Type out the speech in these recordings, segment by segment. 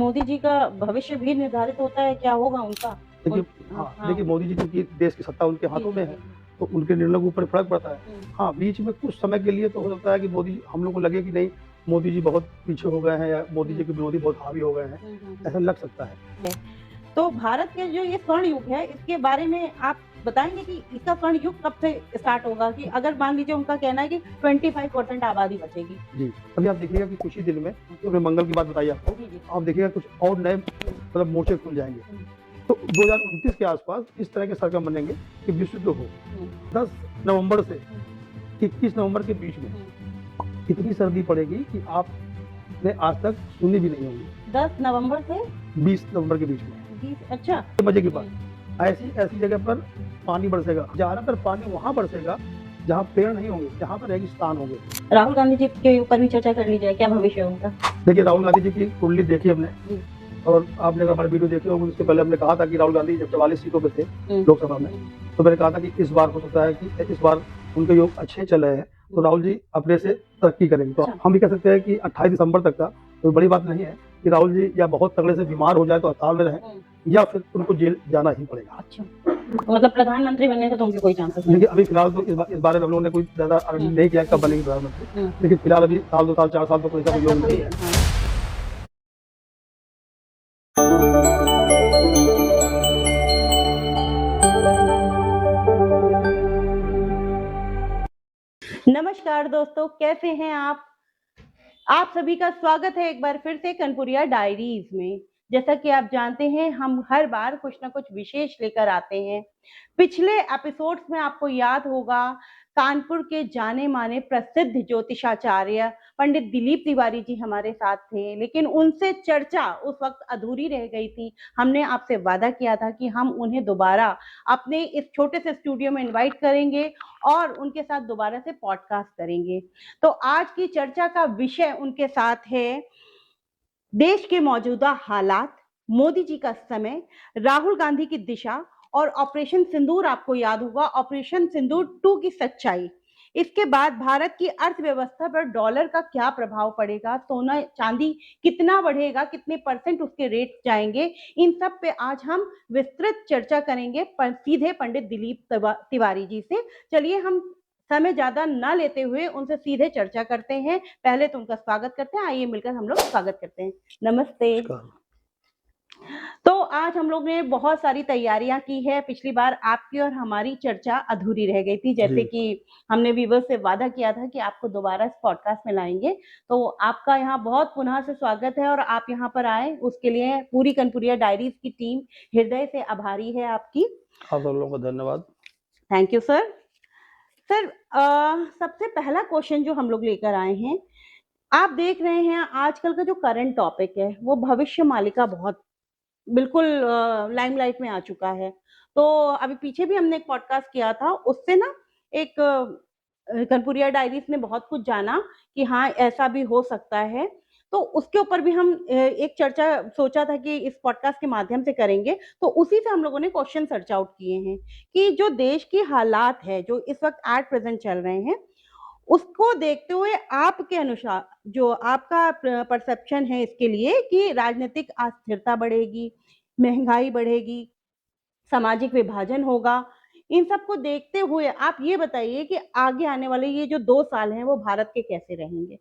मोदी जी का भविष्य भी निर्धारित होता है, क्या होगा उनका? देखिए, हाँ, हाँ, देखिए मोदी जी क्योंकि देश की सत्ता उनके हाथों में है, तो उनके निर्णय के ऊपर फ़र्क पड़ता है। हाँ, बीच में कुछ समय के लिए तो हो सकता है कि मोदी हम लोग को लगे कि नहीं, मोदी जी बहुत पीछे हो गए हैं या मोदी जी के विरोधी बहुत हावी हो गए हैं, ऐसा लग सकता है। तो भारत के जो ये स्वर्ण युग है, इसके बारे में आप बताएँगे कि इसका स्वर्ण युग कब से स्टार्ट होगा? कि अगर मान लीजिए उनका कहना है कि 25% आबादी बचेगी। जी, अभी आप देखिएगा कि कुछ ही दिन में, क्योंकि मंगल की बात बताई आपको, जी। आप देखिएगा कुछ और नए मतलब मोर्चे खुल जाएँगे। तो 2029 के आस-पास इस तरह के सरगम बनेंगे कि विश्व युद्ध हो। 10 नवंबर से 21 नवंबर के बीच में इतनी सर्दी पड़ेगी कि आपने आज तक सुनी भी नहीं होगी। 10 नवंबर से 20 नवंबर के बीच में। 20 अच्छा। मजे की बात, ऐसी ऐसी जगह पर पानी बरसेगा, ज़्यादातर पानी वहाँ बरसेगा जहाँ पेड़ नहीं होंगे, जहाँ पर रेगिस्तान होंगे। राहुल गांधी जी के ऊपर भी चर्चा कर ली जाए, क्या भविष्य है उनका? देखिए, राहुल गांधी जी की कुंडली देखी हमने और आपने अगर हमारी वीडियो देखी होगी, उससे पहले हमने कहा था कि राहुल गांधी जब 44 सीटों पे थे लोकसभा में, तो मैंने कहा था कि इस बार हो सकता है कि इस बार उनके योग अच्छे चल रहे हैं, तो राहुल जी अपने से तरक्की करेंगे। तो हम भी कह सकते हैं कि 28 दिसंबर तक का कोई बड़ी बात नहीं है कि राहुल जी या बहुत तगड़े से बीमार हो जाए तो अस्पताल में रहें, या फिर उनको जेल जाना ही पड़ेगा। अच्छा, तो मतलब प्रधानमंत्री बनने का तो उनके कोई चांसेस नहीं? देखिए, अभी फिलहाल तो इस बारे में हम लोगों ने कोई ज़्यादा नहीं किया कब बनेंगे प्रधानमंत्री, लेकिन फिलहाल अभी साल 2 साल 4 साल तो कोई ऐसा कोई योग नहीं है। नमस्कार दोस्तों, कैसे हैं आप? आप सभी का स्वागत है एक बार फिर से कनपुरिया डायरीज में। जैसा कि आप जानते हैं, हम हर बार कुछ ना कुछ विशेष लेकर आते हैं। पिछले एपिसोड्स में आपको याद होगा, कानपुर के जाने माने प्रसिद्ध ज्योतिषाचार्य पंडित दिलीप तिवारी जी हमारे साथ थे, लेकिन उनसे चर्चा उस वक्त अधूरी रह गई थी। हमने आपसे वादा किया था कि हम उन्हें दोबारा अपने इस छोटे से स्टूडियो में इनवाइट करेंगे और उनके साथ दोबारा से पॉडकास्ट करेंगे। तो आज की चर्चा का विषय उनके साथ है देश के मौजूदा हालात, मोदी जी का समय, राहुल गांधी की दिशा और ऑपरेशन सिंदूर। आपको याद होगा ऑपरेशन सिंदूर 2 की सच्चाई। इसके बाद भारत की अर्थव्यवस्था पर डॉलर का क्या प्रभाव पड़ेगा, सोना चांदी कितना बढ़ेगा, कितने परसेंट उसके रेट जाएंगे, इन सब पे आज हम विस्तृत चर्चा करेंगे सीधे पंडित दिलीप तिवारी जी से। चलिए हम समय ज्यादा न लेते हुए उनसे सीधे चर्चा करते हैं। पहले तो उनका स्वागत करते हैं, आइए मिलकर हम लोग स्वागत करते हैं। नमस्ते। तो आज हम लोग ने बहुत सारी तैयारियां की है। पिछली बार आपकी और हमारी चर्चा अधूरी रह गई थी, जैसे कि हमने व्यूअर्स से वादा किया था कि आपको दोबारा इस पॉडकास्ट में लाएंगे। तो आपका यहाँ बहुत पुनः से स्वागत है और आप यहाँ पर आए उसके लिए पूरी कनपुरिया डायरीज की टीम हृदय से आभारी है आपकी। आप सब लोगों को धन्यवाद। Thank you sir. सर, सबसे पहला क्वेश्चन जो हम लोग लेकर आए हैं, आप देख रहे हैं आजकल का जो करंट टॉपिक है वो भविष्य मालिका बहुत बिल्कुल लाइमलाइट में आ चुका है। तो अभी पीछे भी हमने एक पॉडकास्ट किया था, उससे ना एक कनपुरिया डायरीज ने बहुत कुछ जाना कि हाँ ऐसा भी हो सकता है। तो उसके ऊपर भी हम एक चर्चा सोचा था कि इस पॉडकास्ट के माध्यम से करेंगे। तो उसी से हम लोगों ने क्वेश्चन सर्च आउट किए हैं कि जो देश की हालात है जो इस वक्त एट प्रेजेंट चल रहे हैं, उसको देखते हुए आपके अनुसार जो आपका परसेप्शन है इसके लिए कि राजनीतिक अस्थिरता बढ़ेगी, महंगाई बढ़ेगी, सामाजिक विभाजन होगा, इन सबको देखते हुए आप ये बताइए कि आगे आने वाले ये जो 2 साल हैं वो भारत के कैसे रहेंगे?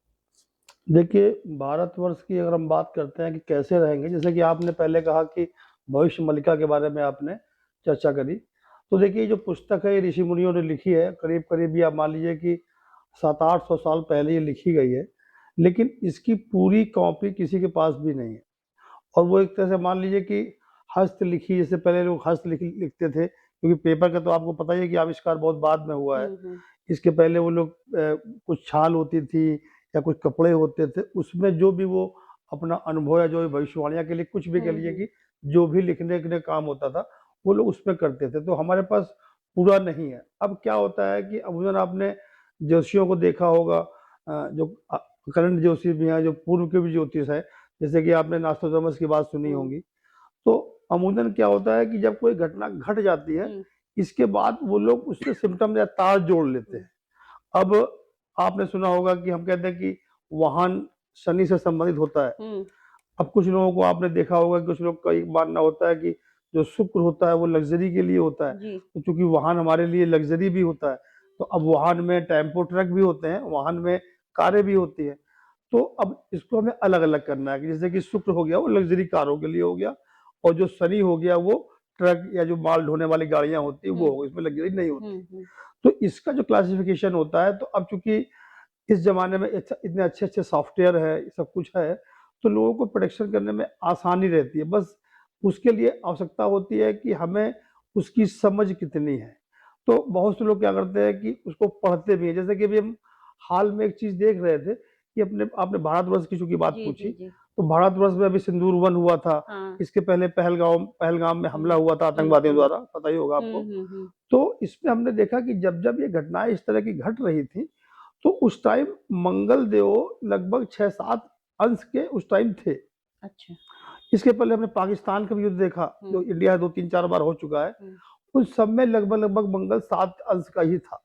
देखिए, भारतवर्ष की अगर हम बात करते हैं कि कैसे रहेंगे, जैसे कि आपने पहले कहा कि भविष्य मलिका के बारे में आपने चर्चा करी। तो देखिए, जो पुस्तक है ये ऋषि मुनियों ने लिखी है, करीब-करीब ये आप मान लीजिए कि 700-800 साल पहले ये लिखी गई है, लेकिन इसकी पूरी कॉपी किसी के पास भी नहीं है। और वो एक तरह से मान लीजिए कि हस्तलिखी, जैसे पहले लोग लिखते थे, क्योंकि पेपर का तो आपको पता ही है कि आविष्कार बहुत बाद में हुआ है। इसके पहले वो लोग कुछ छाल होती थी या कुछ कपड़े होते थे, उसमें जो भी वो अपना अनुभव या जो भी भविष्यवाणियाँ के लिए कुछ भी कह लीजिए कि जो भी लिखने के लिए काम होता था, वो लोग उसमें करते थे। तो हमारे पास पूरा नहीं है। अब क्या होता है कि अमूमन आपने ज्योतिषियों को देखा होगा, जो करंट ज्योतिषी भी हैं, जो पूर्व के भी ज्योतिष हैं, जैसे कि आपने नॉस्ट्रेडमस की बात सुनी होगी। तो अमूमन क्या होता है कि जब कोई घटना घट जाती है, इसके बाद वो लोग उससे सिम्पटम या तार जोड़ लेते हैं। अब आपने सुना होगा कि हम कहते हैं कि वाहन शनि से संबंधित होता है। अब कुछ लोगों को आपने देखा होगा कि कुछ लोग का ये मानना होता है कि जो शुक्र होता है वो लग्जरी के लिए होता है, जी। तो चूंकि वाहन हमारे लिए लग्जरी भी होता है, तो अब वाहन में टेम्पो ट्रक भी होते हैं, वाहन में कारें भी होती हैं। तो अब इसको हमें अलग अलग करना है कि जैसे कि शुक्र हो गया वो लग्जरी कारों के लिए हो गया, और जो शनि हो गया वो ट्रक या जो माल ढोने वाली गाड़ियां होती है वो हो, इसमें लग्जरी नहीं होती। हम्म। तो इसका जो क्लासिफिकेशन होता है, तो अब चूंकि इस ज़माने में इतने अच्छे-अच्छे सॉफ्टवेयर है, सब कुछ है, तो लोगों को प्रेडिक्शन करने में आसानी रहती है। बस उसके लिए आवश्यकता होती है कि हमें उसकी समझ कितनी है। तो बहुत से लोग क्या करते हैं कि उसको पढ़ते भी हैं। जैसे कि अभी हम हाल में एक चीज़ देख रहे थे कि अपने आपने भारतवर्ष की चूँकि बात जी, पूछी, जी, जी। तो भारतवर्ष में अभी सिंदूर वन हुआ था। हाँ। इसके पहले पहलगाम पहलगाम में हमला हुँ, हुआ था हुँ, आतंकवादियों हुँ। द्वारा, पता ही होगा हुँ, आपको। हुँ, हुँ। तो इसमें हमने देखा कि जब-जब ये घटनाएँ इस तरह की घट रही थी, तो उस टाइम मंगल देव लगभग 6-7 अंश के उस टाइम थे। अच्छा। इसके पहले हमने पाकिस्तान का भी युद्ध देखा, जो हुँ, इंडिया 2-3-4 बार हो चुका है। हुँ। उन सब में लगभग-लगभग मंगल 7 अंश का ही था।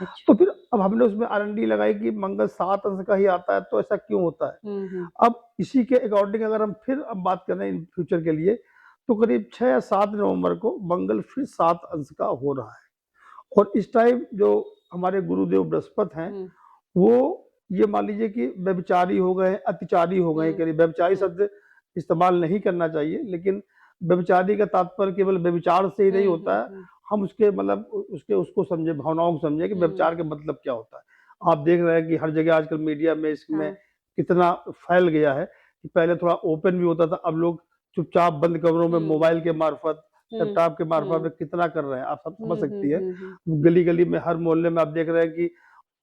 अच्छा। तो फिर अब हमने उसमें आरएनडी लगाई कि मंगल 7 अंश का ही आता है, तो ऐसा क्यों होता है? हुँ, हुँ। अब इसी के अकॉर्डिंग अगर हम फिर अब बात करें इन फ्यूचर के लिए, तो करीब 6 या 7 नवंबर को मंगल फिर 7 अंश का हो रहा है। और इस टाइम जो हमारे गुरुदेव बृहस्पति हैं, हुँ, वो ये मान लीजिए कि व्यभिचारी हो गए, अतिचारी हो गए, हुँ, करीब व्यभिचारी हुँ, शब्द इस्तेमाल नहीं करना चाहिए, लेकिन व्यभिचारी का तात्पर्य केवल व्यभिचार से ही नहीं हुँ, होता हुँ, है। हुँ, हम उसके मतलब उसके उसको समझे, भावनाओं को समझे कि हुँ। व्यभिचार का मतलब क्या होता है। आप देख रहे हैं कि हर जगह आजकल मीडिया में इसमें हाँ। कितना फैल गया है कि पहले थोड़ा ओपन भी होता था, अब लोग चुपचाप बंद कमरों में हुँ, मोबाइल के मार्फत, हुँ, लैपटॉप के मार्फत हुँ, में कितना कर रहे हैं, आप सब समझ हुँ, हुँ, सकती हैं। हुँ, हुँ। गली-गली में हर मोहल्ले में आप देख रहे हैं कि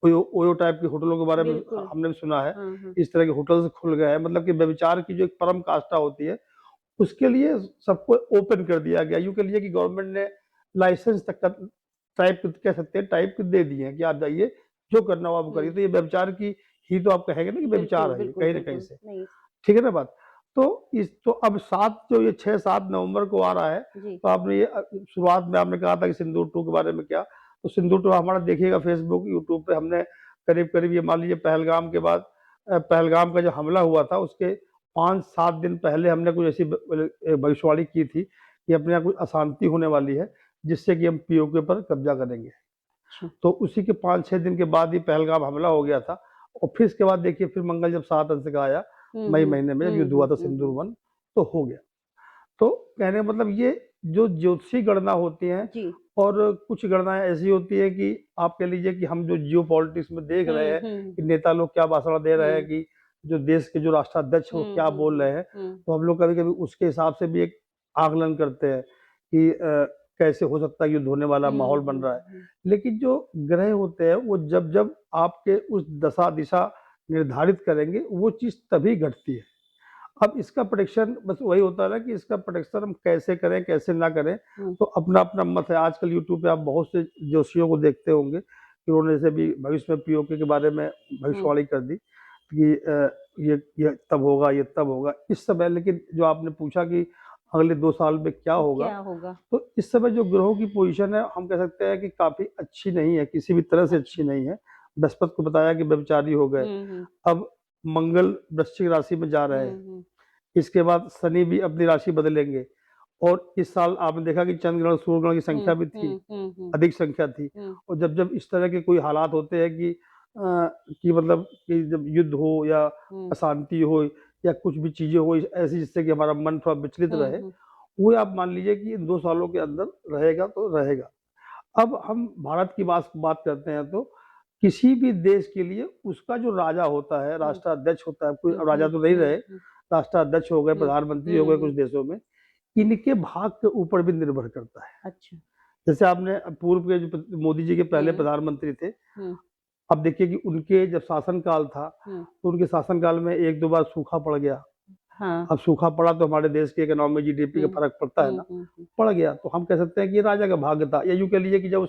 ओयो ओयो टाइप के होटलों के बारे में बिल्कुल। हमने भी सुना है। हाँ, हाँ। इस तरह के होटल्स खुल गए हैं, मतलब कि व्यभिचार की जो एक परम काष्ठा होती है, उसके लिए सबको ओपन कर दिया गया। यूँ कह लीजिए कि गवर्नमेंट ने लाइसेंस तक का टाइप कह सकते हैं, टाइप दे दिए हैं कि आप जाइए, जो करना हो आप करिए। हुँ। तो ये व्यभिचार की ही तो आप कहेंगे ना कि व्यभिचार बिल्कुल, है ये, बिल्कुल, कहीं न कहीं बिल्कुल। से। नहीं। ठीक है ना बात? तो अब 7 जो ये 6-7 नवंबर को आ रहा है, जी। तो आपने ये शुरुआत में आपने कहा था कि सिंदूर 2 के बारे में क्या? तो सिंदूर 2 हमारा देखिएगा फ़ेसबुक, यूट्यूब पे हमने करीब-करीब ये मान लीजिए पहलगाम के बाद पहलगाम का जो हमला हुआ था उसके 5-7 दिन पहले हमने कुछ ऐसी भविष्यवाणी की थी कि अपने यहाँ कुछ अशांति होने वाली है, जिससे कि हम पीओके पर कब्ज़ा करेंगे। अच्छा। तो उसी के 5-6 दिन के बाद ही पहलगाम हमला हो गया था, और फिर इसके बाद देखिए फिर मंगल जब 7 अंश का आया, हुँ, मई हुँ, महीने में जब हुँ, युद्ध हुआ हुँ, था हुँ, सिंदूर हुँ। 1, तो हो गया। तो कहने का मतलब ये जो ज्योतिषी गणना होती हैं, जी। और कुछ गणनाएँ ऐसी होती हैं कि आप कह लीजिए कि हम जो जियोपॉलिटिक्स में देख रहे हुँ, हैं हुँ, कि नेता लोग क्या भाषण दे रहे हैं, हुँ, कि जो देश के जो राष्ट्राध्यक्ष हैं वो हुँ, क्या हुँ, बोल हुँ, रहे हैं, हुँ, तो हम लोग कभी-कभी उसके हिसाब से भी एक आकलन करते हैं कि कैसे हो सकता है युद्ध होने वाला हुँ, माहौल बन हुँ, रहा है। हुँ। लेकिन जो ग्रह होते हैं वो जब-जब आपके उस दशा-दिशा निर्धारित करेंगे, वो चीज़ तभी घटती है। अब इसका प्रेडिक्शन बस वही होता है ना कि इसका प्रेडिक्शन हम कैसे करें, कैसे ना करें, हुँ, तो अपना-अपना मत है। आजकल यूट्यूब पे आप बहुत से जोशियों को देखते होंगे कि उन्होंने जैसे भी भविष्य में पीओके के बारे में हुँ। भविष्यवाणी कर दी कि ये तब होगा, ये तब होगा। इस समय लेकिन जो आपने पूछा कि अगले 2 साल में क्या होगा, क्या होगा? तो इस समय जो ग्रहों की पोज़ीशन है, हम कह सकते हैं कि काफ़ी अच्छी नहीं है, किसी भी तरह से अच्छा। अच्छी नहीं है। बृहस्पति को बताया कि व्यभिचारी हो गए। हुँ, हुँ, अब मंगल वृश्चिक राशि में जा रहे हैं। हुँ, हुँ, इसके बाद शनि भी अपनी राशि बदलेंगे, और इस साल आपने देखा कि चंद्र ग्रहण, सूर्य ग्रहण की हुँ, संख्या भी थी, हुँ, हुँ, हुँ, अधिक संख्या थी। हुँ, और जब-जब इस तरह के कोई हालात होते हैं कि मतलब कि जब युद्ध हो या हुँ, अशांति हो या कुछ भी चीज़ें हो ऐसी जिससे कि हमारा मन थोड़ा विचलित हुँ, रहे, हुँ, वो आप मान लीजिए कि इन 2 सालों के अंदर रहेगा तो रहेगा। अब हम भारत की बात बात करते हैं, तो किसी भी देश के लिए उसका जो राजा होता है, हुँ, राष्ट्राध्यक्ष होता है, कोई हुँ, अब राजा हुँ, तो नहीं हुँ, रहे, हुँ, राष्ट्राध्यक्ष हो गए, हुँ, प्रधानमंत्री हो हुँ, गए हुँ। कुछ देशों में, इनके भाग के ऊपर भी निर्भर करता है। अच्छा। जैसे आपने पूर्व के जो मोदी जी के पहले हुँ, प्रधानमंत्री थे, हुँ, अब देखिए कि उनके जब शासनकाल था, हुँ। तो उनके शासनकाल में 1-2 बार सूखा पड़ गया। हाँ। अब सूखा पड़ा तो हमारे देश की इकोनॉमी, जीडीपी का हुँ, फ़र्क पड़ता है हुँ, ना, हुँ, हुँ, पड़ गया। तो हम कह सकते हैं कि ये राजा का भाग्य था, या यूँ कह लीजिए कि जब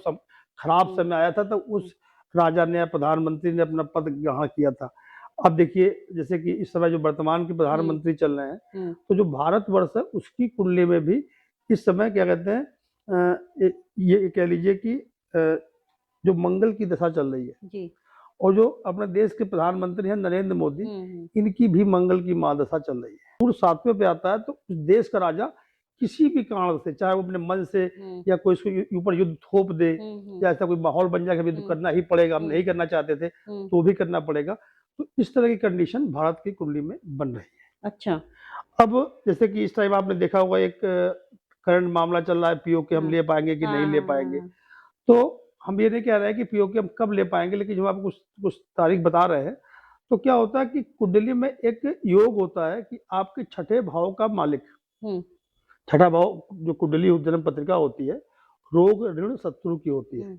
खराब हुँ, समय आया था, तब हुँ, उस राजा ने या प्रधानमंत्री ने अपना पद ग्रहण किया था। अब देखिए जैसे कि इस समय जो वर्तमान के हुँ, प्रधानमंत्री चल रहे हैं, हुँ, तो जो भारतवर्ष है उसकी कुंडली में भी इस समय क्या कहते हैं, ये कह लीजिए कि जो मंगल की दशा चल रही है, जी। और जो अपने देश के प्रधानमंत्री हैं नरेंद्र मोदी, हुँ, हुँ, इनकी भी मंगल की महादशा चल रही है। और 7वें पे आता है तो उस देश का राजा किसी भी कारण से, चाहे वो अपने मन से या कोई उसके ऊपर युद्ध थोप दे या ऐसा कोई माहौल बन जाए कि युद्ध करना ही पड़ेगा, हम नहीं करना चाहते थे तो भी करना पड़ेगा। तो इस तरह की कंडीशन भारत की कुंडली में बन रही है। अच्छा। अब जैसे कि इस टाइम आपने देखा होगा एक करंट मामला चल रहा है, पीओके हम ले पाएंगे कि नहीं ले पाएंगे। तो हम ये नहीं कह रहे हैं कि पीओके हम कब ले पाएंगे, लेकिन जब आप कुछ कुछ तारीख बता रहे हैं तो क्या होता है कि कुंडली में एक योग होता है कि आपके छठे भाव का मालिक, छठा भाव जो कुंडली जन्म पत्रिका होती है, रोग ऋण शत्रु की होती है,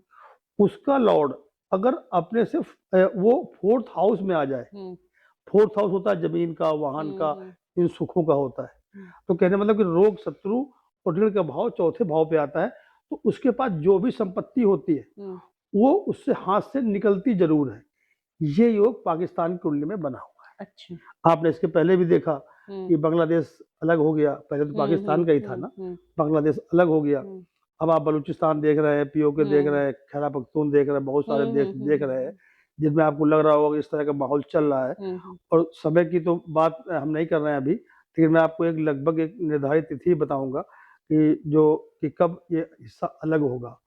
उसका लॉर्ड अगर अपने से वो 4th हाउस में आ जाए, 4th हाउस होता है जमीन का, वाहन का, इन सुखों का होता है। तो कहने मतलब कि रोग शत्रु और ऋण का भाव चौथे भाव पे आता है, तो उसके पास जो भी संपत्ति होती है वो उससे हाथ से निकलती जरूर है। ये योग पाकिस्तान की कुंडली में बना हुआ है। अच्छा। आपने इसके पहले भी देखा कि बांग्लादेश अलग हो गया, पहले तो पाकिस्तान का ही था ना, बांग्लादेश अलग हो गया। अब आप बलूचिस्तान देख रहे हैं, पीओके देख रहे हैं, खैबर पख्तून देख रहे हैं, बहुत सारे देश देख रहे हैं जिनमें आपको लग रहा होगा कि इस तरह का माहौल चल रहा है। और समय की तो बात हम नहीं कर रहे हैं अभी, लेकिन मैं आपको एक लगभग एक निर्धारित तिथि बताऊंगा कि कब ये हिस्सा अलग होगा।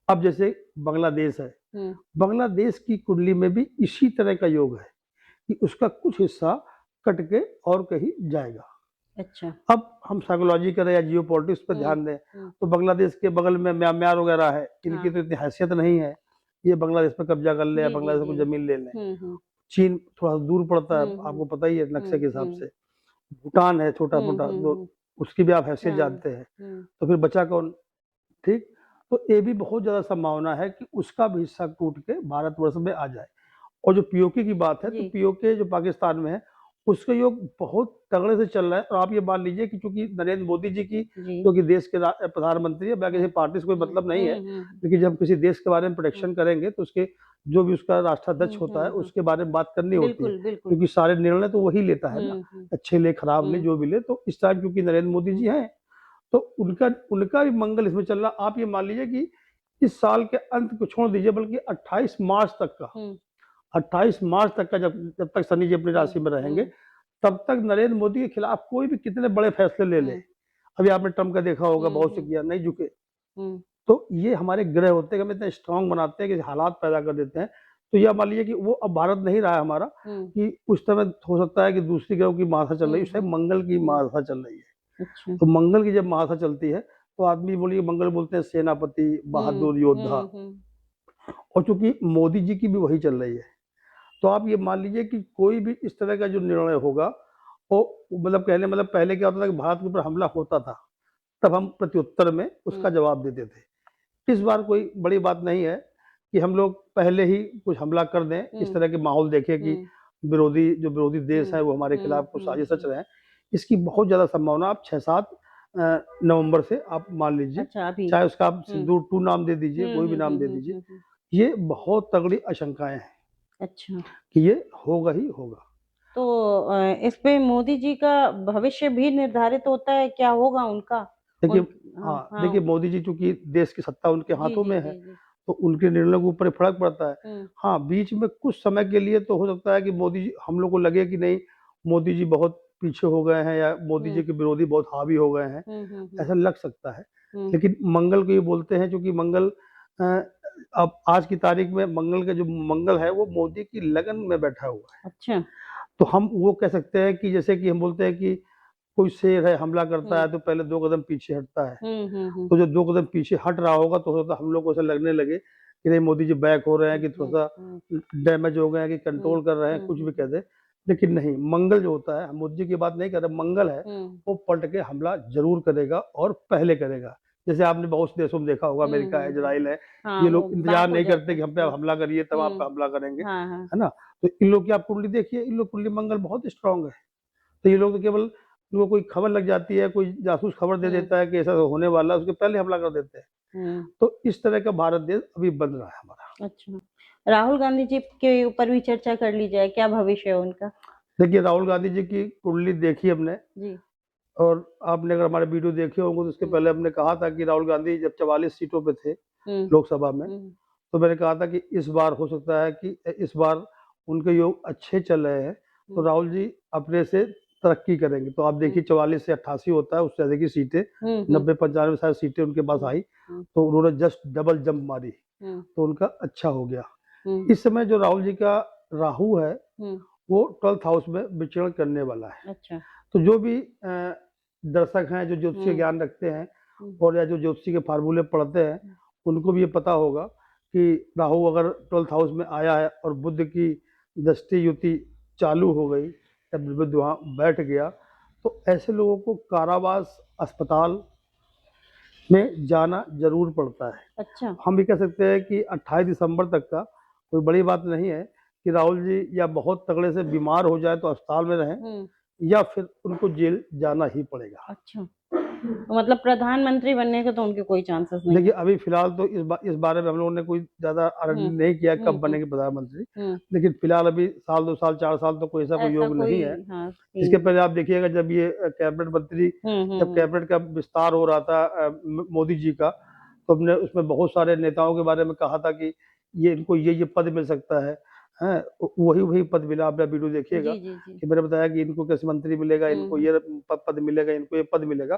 अब जैसे बांग्लादेश है, बांग्लादेश की कुंडली में भी इसी तरह का योग है कि उसका कुछ हिस्सा कट के और कहीं जाएगा। अच्छा। अब हम साइकोलॉजी करें या जियो पॉलिटिक्स पर ध्यान दें तो बांग्लादेश के बगल में म्यांमार वगैरह है, इनकी तो इतनी हैसियत नहीं है ये बांग्लादेश पर कब्जा कर ले या बांग्लादेश को जमीन ले लें। चीन थोड़ा दूर पड़ता है, आपको पता ही है नक्शे के हिसाब से। भूटान है छोटा मोटा, उसकी भी आप हैसियत जानते हैं। तो फिर बचा कौन? ठीक, तो ये भी बहुत ज्यादा संभावना है कि उसका भी हिस्सा टूट के भारतवर्ष में आ जाए। और जो पीओके की बात है, तो पीओके जो पाकिस्तान में है उसका योग बहुत तगड़े से चल रहा है। और आप ये मान लीजिए कि चूंकि नरेंद्र मोदी जी की जो कि देश के प्रधानमंत्री है, बाकी किसी पार्टी से कोई मतलब नहीं है, लेकिन जब किसी देश के बारे में प्रोटेक्शन करेंगे तो उसके जो भी उसका राष्ट्राध्यक्ष होता है उसके बारे में बात करनी होती है, क्योंकि सारे निर्णय तो वही लेता है ना, अच्छे ले खराब ले जो भी ले। तो इस टाइम क्योंकि नरेंद्र मोदी जी हैं तो उनका भी मंगल इसमें चल रहा। आप ये मान लीजिए कि इस साल के अंत को छोड़ दीजिए, बल्कि 28 मार्च तक का, 28 मार्च तक का जब तक शनि जी अपनी राशि में रहेंगे, तब तक नरेंद्र मोदी के खिलाफ कोई भी कितने बड़े फैसले ले ले, अभी आपने ट्रम्प का देखा होगा, बहुत से किया, नहीं झुके। तो ये हमारे ग्रह होते हैं, हम इतने स्ट्रांग बनाते हैं कि हालात पैदा कर देते हैं। तो यह मान लीजिए कि वो अब भारत नहीं रहा है हमारा, कि उस समय हो सकता है कि दूसरी ग्रहों की महादशा चल रही है, उस टाइम मंगल की महादशा चल रही है। अच्छा। तो मंगल की जब महादशा चलती है तो आदमी बोलिए मंगल बोलते हैं सेनापति, बहादुर योद्धा, और चूंकि मोदी जी की भी वही चल रही है, तो आप ये मान लीजिए कि कोई भी इस तरह का जो निर्णय होगा वो मतलब कहने मतलब पहले क्या होता था कि भारत के ऊपर हमला होता था तब हम प्रत्युत्तर में उसका जवाब देते थे। इस बार कोई बड़ी बात नहीं है कि हम लोग पहले ही कुछ हमला कर दें, इस तरह के माहौल देखे कि जो विरोधी देश है वो हमारे खिलाफ कुछ साजिश रच रहे हैं। इसकी बहुत ज्यादा संभावना आप 6-7 नवंबर से आप मान लीजिए। अच्छा, अभी चाहे उसका आप सिंदूर 2 नाम दे दीजिए, कोई भी नाम दे दीजिए, ये बहुत तगड़ी आशंकाएं हैं। अच्छा, कि ये होगा ही होगा। तो इस पे मोदी जी का भविष्य भी निर्धारित होता है, क्या होगा उनका? देखिए देखिए मोदी जी चूंकि देश की सत्ता उनके हाथों में है, तो उनके निर्णय के ऊपर फर्क पड़ता है। हाँ, बीच में कुछ समय के लिए तो हो सकता है कि मोदी जी, हम लोग को लगे कि नहीं मोदी जी बहुत पीछे हो गए हैं या मोदी जी के विरोधी बहुत हावी हो गए हैं, ऐसा लग सकता है। लेकिन मंगल को ये बोलते हैं, क्योंकि मंगल अब आज की तारीख में मंगल का जो मंगल है वो मोदी की लगन में बैठा हुआ है। अच्छा, तो हम वो कह सकते हैं कि जैसे कि हम बोलते हैं कि कोई शेर है, हमला करता है तो पहले 2 कदम पीछे हटता है। तो जो 2 कदम पीछे हट रहा होगा तो हो सकता है हम लोग को ऐसा लगने लगे कि नहीं मोदी जी बैक हो रहे हैं, कि थोड़ा-सा डैमेज हो गए हैं, कि कंट्रोल कर रहे हैं, कुछ भी कह दें। लेकिन नहीं, मंगल जो होता है, हम मोदी जी की बात नहीं कर रहे, मंगल है, वो पलट के हमला ज़रूर करेगा और पहले करेगा। जैसे आपने बहुत से देशों में देखा होगा, अमेरिका है, इज़राइल है, ये लोग इंतज़ार नहीं करते कि हम पे आप हमला करिए तब आप पे हमला करेंगे, है ना? तो इन लोग की आप कुंडली देखिए, इन लोग कुंडली मंगल बहुत स्ट्रॉन्ग है। तो ये लोग तो केवल उनको कोई खबर लग जाती है, कोई जासूस खबर दे देता है कि ऐसा होने वाला है, उसके पहले हमला कर देते हैं। तो इस तरह का भारत देश अभी बन रहा है हमारा। अच्छा, राहुल गांधी जी के ऊपर भी चर्चा कर ली जाए, क्या भविष्य है उनका? देखिए राहुल गांधी जी की कुंडली देखी हमने जी, और आपने अगर हमारे वीडियो देखे होंगे तो उसके पहले हमने कहा था कि राहुल गांधी जब 44 सीटों पे थे लोकसभा में, तो मैंने कहा था कि इस बार हो सकता है कि इस बार उनके योग अच्छे चल रहे हैं, तो राहुल जी अपने से तरक्की करेंगे। तो आप देखिए 44 से 88 होता है, उससे अधिक की सीटें, 90-95 शायद सीटें उनके पास आई, तो उन्होंने जस्ट डबल जंप मारी, तो उनका अच्छा हो गया। इस समय जो राहुल जी का राहु है, वो 12th हाउस में विचरण करने वाला है। अच्छा। तो जो भी दर्शक हैं, जो ज्योतिषीय ज्ञान रखते हैं और या जो ज्योतिषी के फार्मूले पढ़ते हैं, उनको भी ये पता होगा कि राहु अगर 12th हाउस में आया है और बुध की दृष्टि युति चालू हो गई, जब बुध वहाँ बैठ गया, तो ऐसे लोगों को कारावास, अस्पताल में जाना ज़रूर पड़ता है। अच्छा। हम ये कह सकते हैं कि 28 दिसंबर तक का कोई बड़ी बात नहीं है कि राहुल जी या बहुत तगड़े से बीमार हो जाए तो अस्पताल में रहें, या फिर उनको जेल जाना ही पड़ेगा। अच्छा, तो मतलब प्रधानमंत्री बनने के तो उनके कोई चांसेस नहीं देखिए है। अभी फिलहाल तो इस बारे में हम लोगों ने कोई ज़्यादा आरंभ नहीं किया कब बनेंगे प्रधानमंत्री, लेकिन फिलहाल अभी साल 2 साल 4 साल तो कोई ऐसा कोई योग नहीं है। हाँ, इसके पहले आप देखिएगा जब ये कैबिनेट मंत्री, जब कैबिनेट का विस्तार हो रहा था मोदी जी का, तो हमने उसमें बहुत सारे नेताओं के बारे में कहा था कि ये इनको ये पद मिल सकता है, हैं? वही पद मिला। आप वीडियो देखिएगा कि मैंने बताया कि इनको कृषि मंत्री मिलेगा, इनको ये पद मिलेगा, इनको ये पद मिलेगा।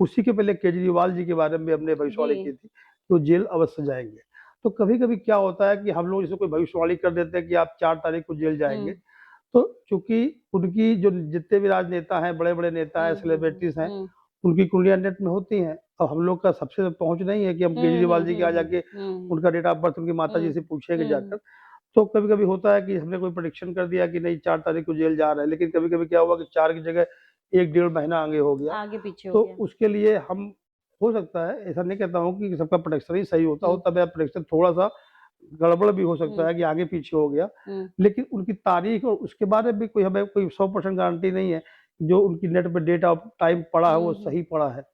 उसी के पहले केजरीवाल जी के बारे में हमने भविष्यवाणी की थी कि वो जेल अवश्य जाएँगे। तो कभी-कभी क्या होता है कि हम लोग जैसे कोई भविष्यवाणी कर देते हैं कि आप 4 तारीख को जेल जाएँगे, तो चूँकि उनकी जो जितने भी राजनेता हैं, बड़े-बड़े नेता हैं, सेलिब्रिटीज़ हैं, उनकी कुंडलियाँ नेट में होती हैं। अब हम लोग का सबसे पहुँच नहीं है कि हम केजरीवाल जी के यहाँ जाके उनका डेट ऑफ बर्थ उनकी माताजी से पूछेंगे जाकर। तो कभी-कभी होता है कि हमने कोई प्रेडिक्शन कर दिया कि नहीं 4 तारीख को जेल जा रहे हैं, लेकिन कभी-कभी क्या हुआ कि 4 की जगह 1 डेढ़ महीना आगे हो गया। आगे पीछे हो तो गया। उसके लिए हम, हो सकता है, ऐसा नहीं कहता हूँ कि सबका प्रेडिक्शन ही सही होता हो, तब प्रेडिक्शन थोड़ा-सा गड़बड़ भी हो सकता है कि आगे पीछे हो गया। लेकिन उनकी तारीख और उसके बारे में कोई हमें कोई 100% गारंटी नहीं है। जो उनकी नेट पे डेट ऑफ टाइम पड़ा है वो सही पड़ा है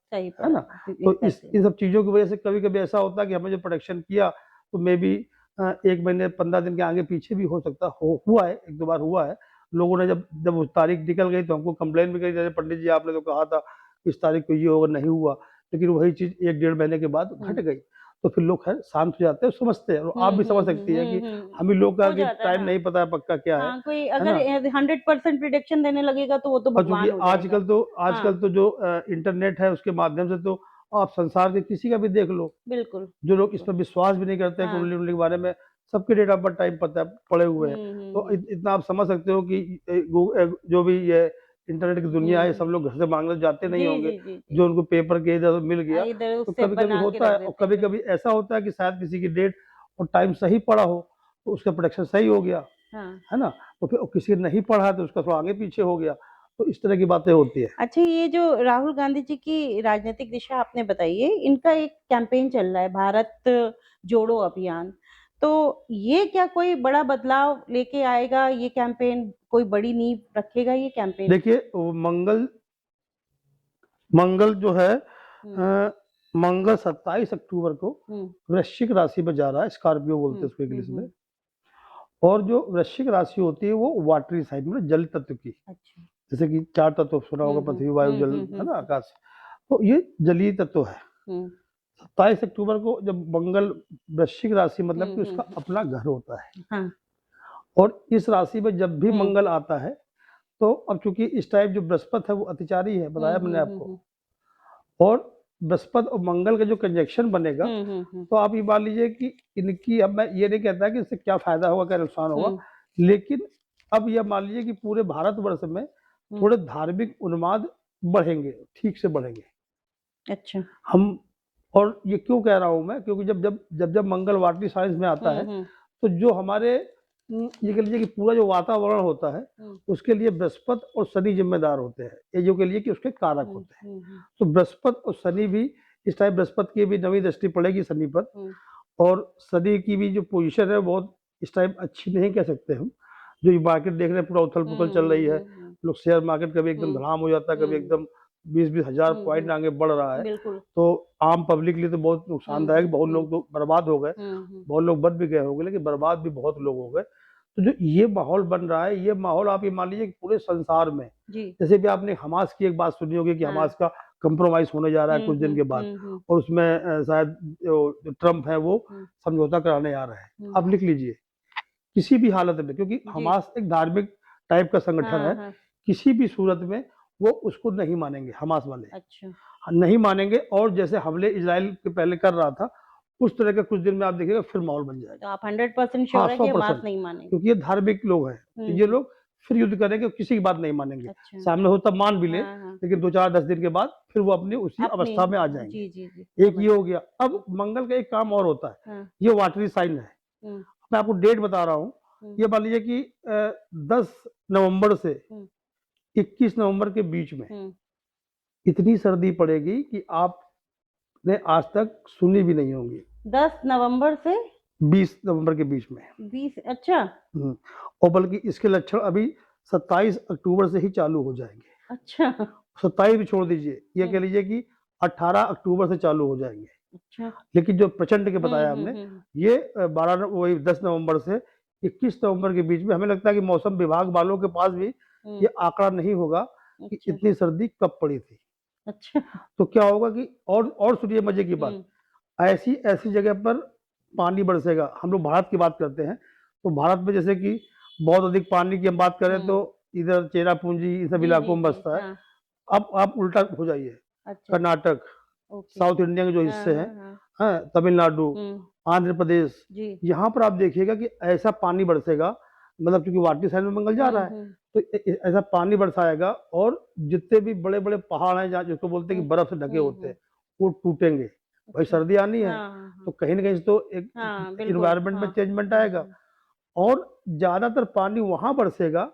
ना? तो इन सब चीज़ों की वजह से कभी-कभी ऐसा होता है कि हमने जो प्रेडिक्शन किया तो मेबी 1 महीने 15 दिन के आगे पीछे भी हो सकता हो, हुआ है, 1-2 बार हुआ है। लोगों ने जब जब वो तारीख निकल गई तो हमको कंप्लेन भी करी, जैसे पंडित जी आपने तो कहा था इस तारीख को ये होगा, नहीं हुआ। लेकिन वही चीज़ 1 डेढ़ महीने के बाद घट गई। तो फिर लोग खैर शांत हो जाते हैं, समझते हैं, और आप भी समझ सकती हैं कि हम ही लोग का हो कि जाता है, टाइम हाँ। नहीं पता है पक्का क्या है। हाँ, कोई है अगर ना? 100% प्रेडिक्शन देने लगेगा तो वो तो और चूँकि भगवान हो जाएगा। आजकल तो जो इंटरनेट है उसके माध्यम से तो आप संसार के किसी का भी देख लो, बिल्कुल, जो लोग इस पर विश्वास भी नहीं करते हैं हाँ। कुंडली-वुंडली के बारे में, सबके डेट ऑफ बर्थ टाइम पता है, पड़े हुए हैं। तो इतना आप समझ सकते हो कि जो भी ये इंटरनेट की दुनिया है, सब लोग घर से माँगने जाते नहीं होंगे, जो उनको पेपर के इधर मिल गया। इधर तो उससे कभी-कभी बना के होता रख है, और देते हैं कभी-कभी ऐसा होता है कि शायद किसी की डेट और टाइम सही पड़ा हो, तो उसका प्रेडिक्शन सही हो गया, हाँ। है ना? तो फिर किसी ने नहीं पढ़ा तो उसका थोड़ा आगे पीछे हो गया। तो इस तरह की बातें होती हैं। अच्छा, ये जो राहुल गांधी जी की राजनीतिक दिशा आपने बताई है, इनका एक कैंपेन चल रहा है, भारत जोड़ो अभियान। तो ये क्या कोई बड़ा बदलाव लेके आएगा? ये कैंपेन कोई बड़ी नींव रखेगा ये कैंपेन? देखिए वो मंगल जो है मंगल 27 अक्टूबर को वृश्चिक राशि में जा रहा है, स्कॉर्पियो बोलते हैं उसको इंग्लिश में। और जो वृश्चिक राशि होती है वो वाटरी साइड मतलब जल तत्व की, अच्छा। जैसे कि 4 तत्व सुना होगा, पृथ्वी, वायु, जल, है ना, आकाश। तो ये जलीय तत्व है। 27 अक्टूबर को जब मंगल वृश्चिक राशि मतलब कि उसका अपना घर होता है, हाँ। और इस राशि में जब भी मंगल आता है तो अब चूंकि इस टाइम जो बृहस्पति है वो अतिचारी है, बताया मैंने आपको, और बृहस्पति और मंगल का जो कंजक्शन बनेगा, तो आप ये मान लीजिए कि इनकी, अब मैं ये नहीं कहता कि इससे क्या फायदा होगा क्या नुकसान होगा, लेकिन अब यह मान लीजिए कि पूरे भारतवर्ष में थोड़े धार्मिक उन्माद बढ़ेंगे, ठीक से बढ़ेंगे। अच्छा। हम, और ये क्यों कह रहा हूं मैं, क्योंकि जब मंगल वाटरी साइंस में आता है तो जो हमारे ये कह लीजिए कि पूरा जो वातावरण होता है उसके लिए बृहस्पति और शनि जिम्मेदार होते हैं, ये जो कह लीजिए कि उसके कारक होते हैं। तो बृहस्पति और शनि भी इस टाइम, बृहस्पति की भी नवी दृष्टि पड़ेगी शनि पर, और शनि की भी जो पोजीशन है बहुत इस टाइम अच्छी नहीं कह सकते हम। जो ये मार्केट देख रहे हैं पूरा उथल पुथल चल रही है, लोग शेयर मार्केट कभी एकदम धड़ाम हो जाता है, कभी एकदम 20-20 हजार पॉइंट आगे बढ़ रहा है। तो आम पब्लिक के लिए तो बहुत नुकसानदायक, बहुत लोग तो बर्बाद हो गए, बहुत लोग बच भी गए होंगे, लेकिन बर्बाद भी बहुत लोग हो गए। तो जो ये माहौल बन रहा है, ये माहौल आप ये मान लीजिए कि पूरे संसार में, जैसे भी आपने हमास की एक बात सुनी होगी कि हमास का कंप्रोमाइज होने जा रहा है कुछ दिन के बाद, और उसमें शायद जो ट्रम्प है वो समझौता कराने आ रहे हैं। आप लिख लीजिए किसी भी हालत में, क्योंकि हमास एक धार्मिक टाइप का संगठन है, किसी भी सूरत में वो उसको नहीं मानेंगे, हमास वाले अच्छा। नहीं मानेंगे। और जैसे हमले इजराइल के पहले कर रहा था, उस तरह का कुछ दिन में आप देखिएगा फिर माहौल बन जाएगा। तो आप 100% हाँ, श्योर है कि हमास 100%, नहीं मानेंगे? क्योंकि ये धार्मिक लोग हैं, तो ये हुँ। लोग फिर युद्ध करेंगे, किसी की बात नहीं मानेंगे। अच्छा। सामने हो तब मान भी लें, हाँ, हाँ। लेकिन 2-4-10 दिन के बाद फिर वो अपनी उसी अपनी अवस्था में आ जाएँगे। जी, जी, जी, एक समझ ये हो गया। अब हुँ, मंगल का एक काम और होता है, हाँ, ये वाटरी साइन है। हुँ, मैं आपको डेट बता रहा हूँ, हुँ, ये मान लीजिए कि 10 नवंबर से हुँ, 21 नवंबर के बीच में हुँ। इतनी सर्दी पड़ेगी कि आपने आज तक सुनी भी नहीं होंगी। 10 नवंबर से 20 नवंबर के बीच में। 20 अच्छा, हुँ, और बल्कि इसके लक्षण अभी 27 अक्टूबर से ही चालू हो जाएँगे। अच्छा, 27 भी छोड़ दीजिए, ये कह हुँ, लीजिए कि 18 अक्टूबर से चालू हो जाएँगे। अच्छा। लेकिन जो प्रचंड के हुँ, बताया हुँ, हमने, हुँ, ये 12 न वही 10 नवंबर से 21 नवंबर के बीच में हमें लगता है कि मौसम विभाग वालों के पास भी हुँ, ये आंकड़ा नहीं होगा कि अच्छा, इतनी सर्दी कब पड़ी थी। अच्छा। तो क्या होगा कि और सुनिए मज़े की बात, हुँ, ऐसी-ऐसी जगह पर पानी बरसेगा। हम लोग भारत की बात करते हैं, तो भारत में जैसे कि बहुत अधिक पानी की हम बात करें हुँ। तो इधर चेरापूंजी इन सब जी, जी, इलाकों में जी, बसता है। हाँ, अब आप उल्टा हो जाइए, अच्छा, कर्नाटक, ओके। साउथ इंडिया के जो हाँ, हिस्से हैं, हाँ, हाँ। हैं? तमिलनाडु, हुँ, आंध्र प्रदेश, जी। यहाँ पर आप देखिएगा कि ऐसा पानी बरसेगा, मतलब चूँकि वाटनी साइड में मंगल जा रहा हुँ, है, हुँ, तो ऐसा पानी बरसाएगा और जितने भी बड़े-बड़े पहाड़ हैं, जहाँ जिसको बोलते हैं हुँ, कि बर्फ़ से ढके हुँ, होते हैं, हुँ, वो टूटेंगे। भाई अच्छा। सर्दी आनी है, हाँ, हाँ, तो हाँ। कहीं न कहीं से तो एक हाँ, बिल्कुल, एनवायरनमेंट में हाँ। चेंजमेंट हुँ, आएगा। हुँ, और ज़्यादातर पानी वहाँ बरसेगा,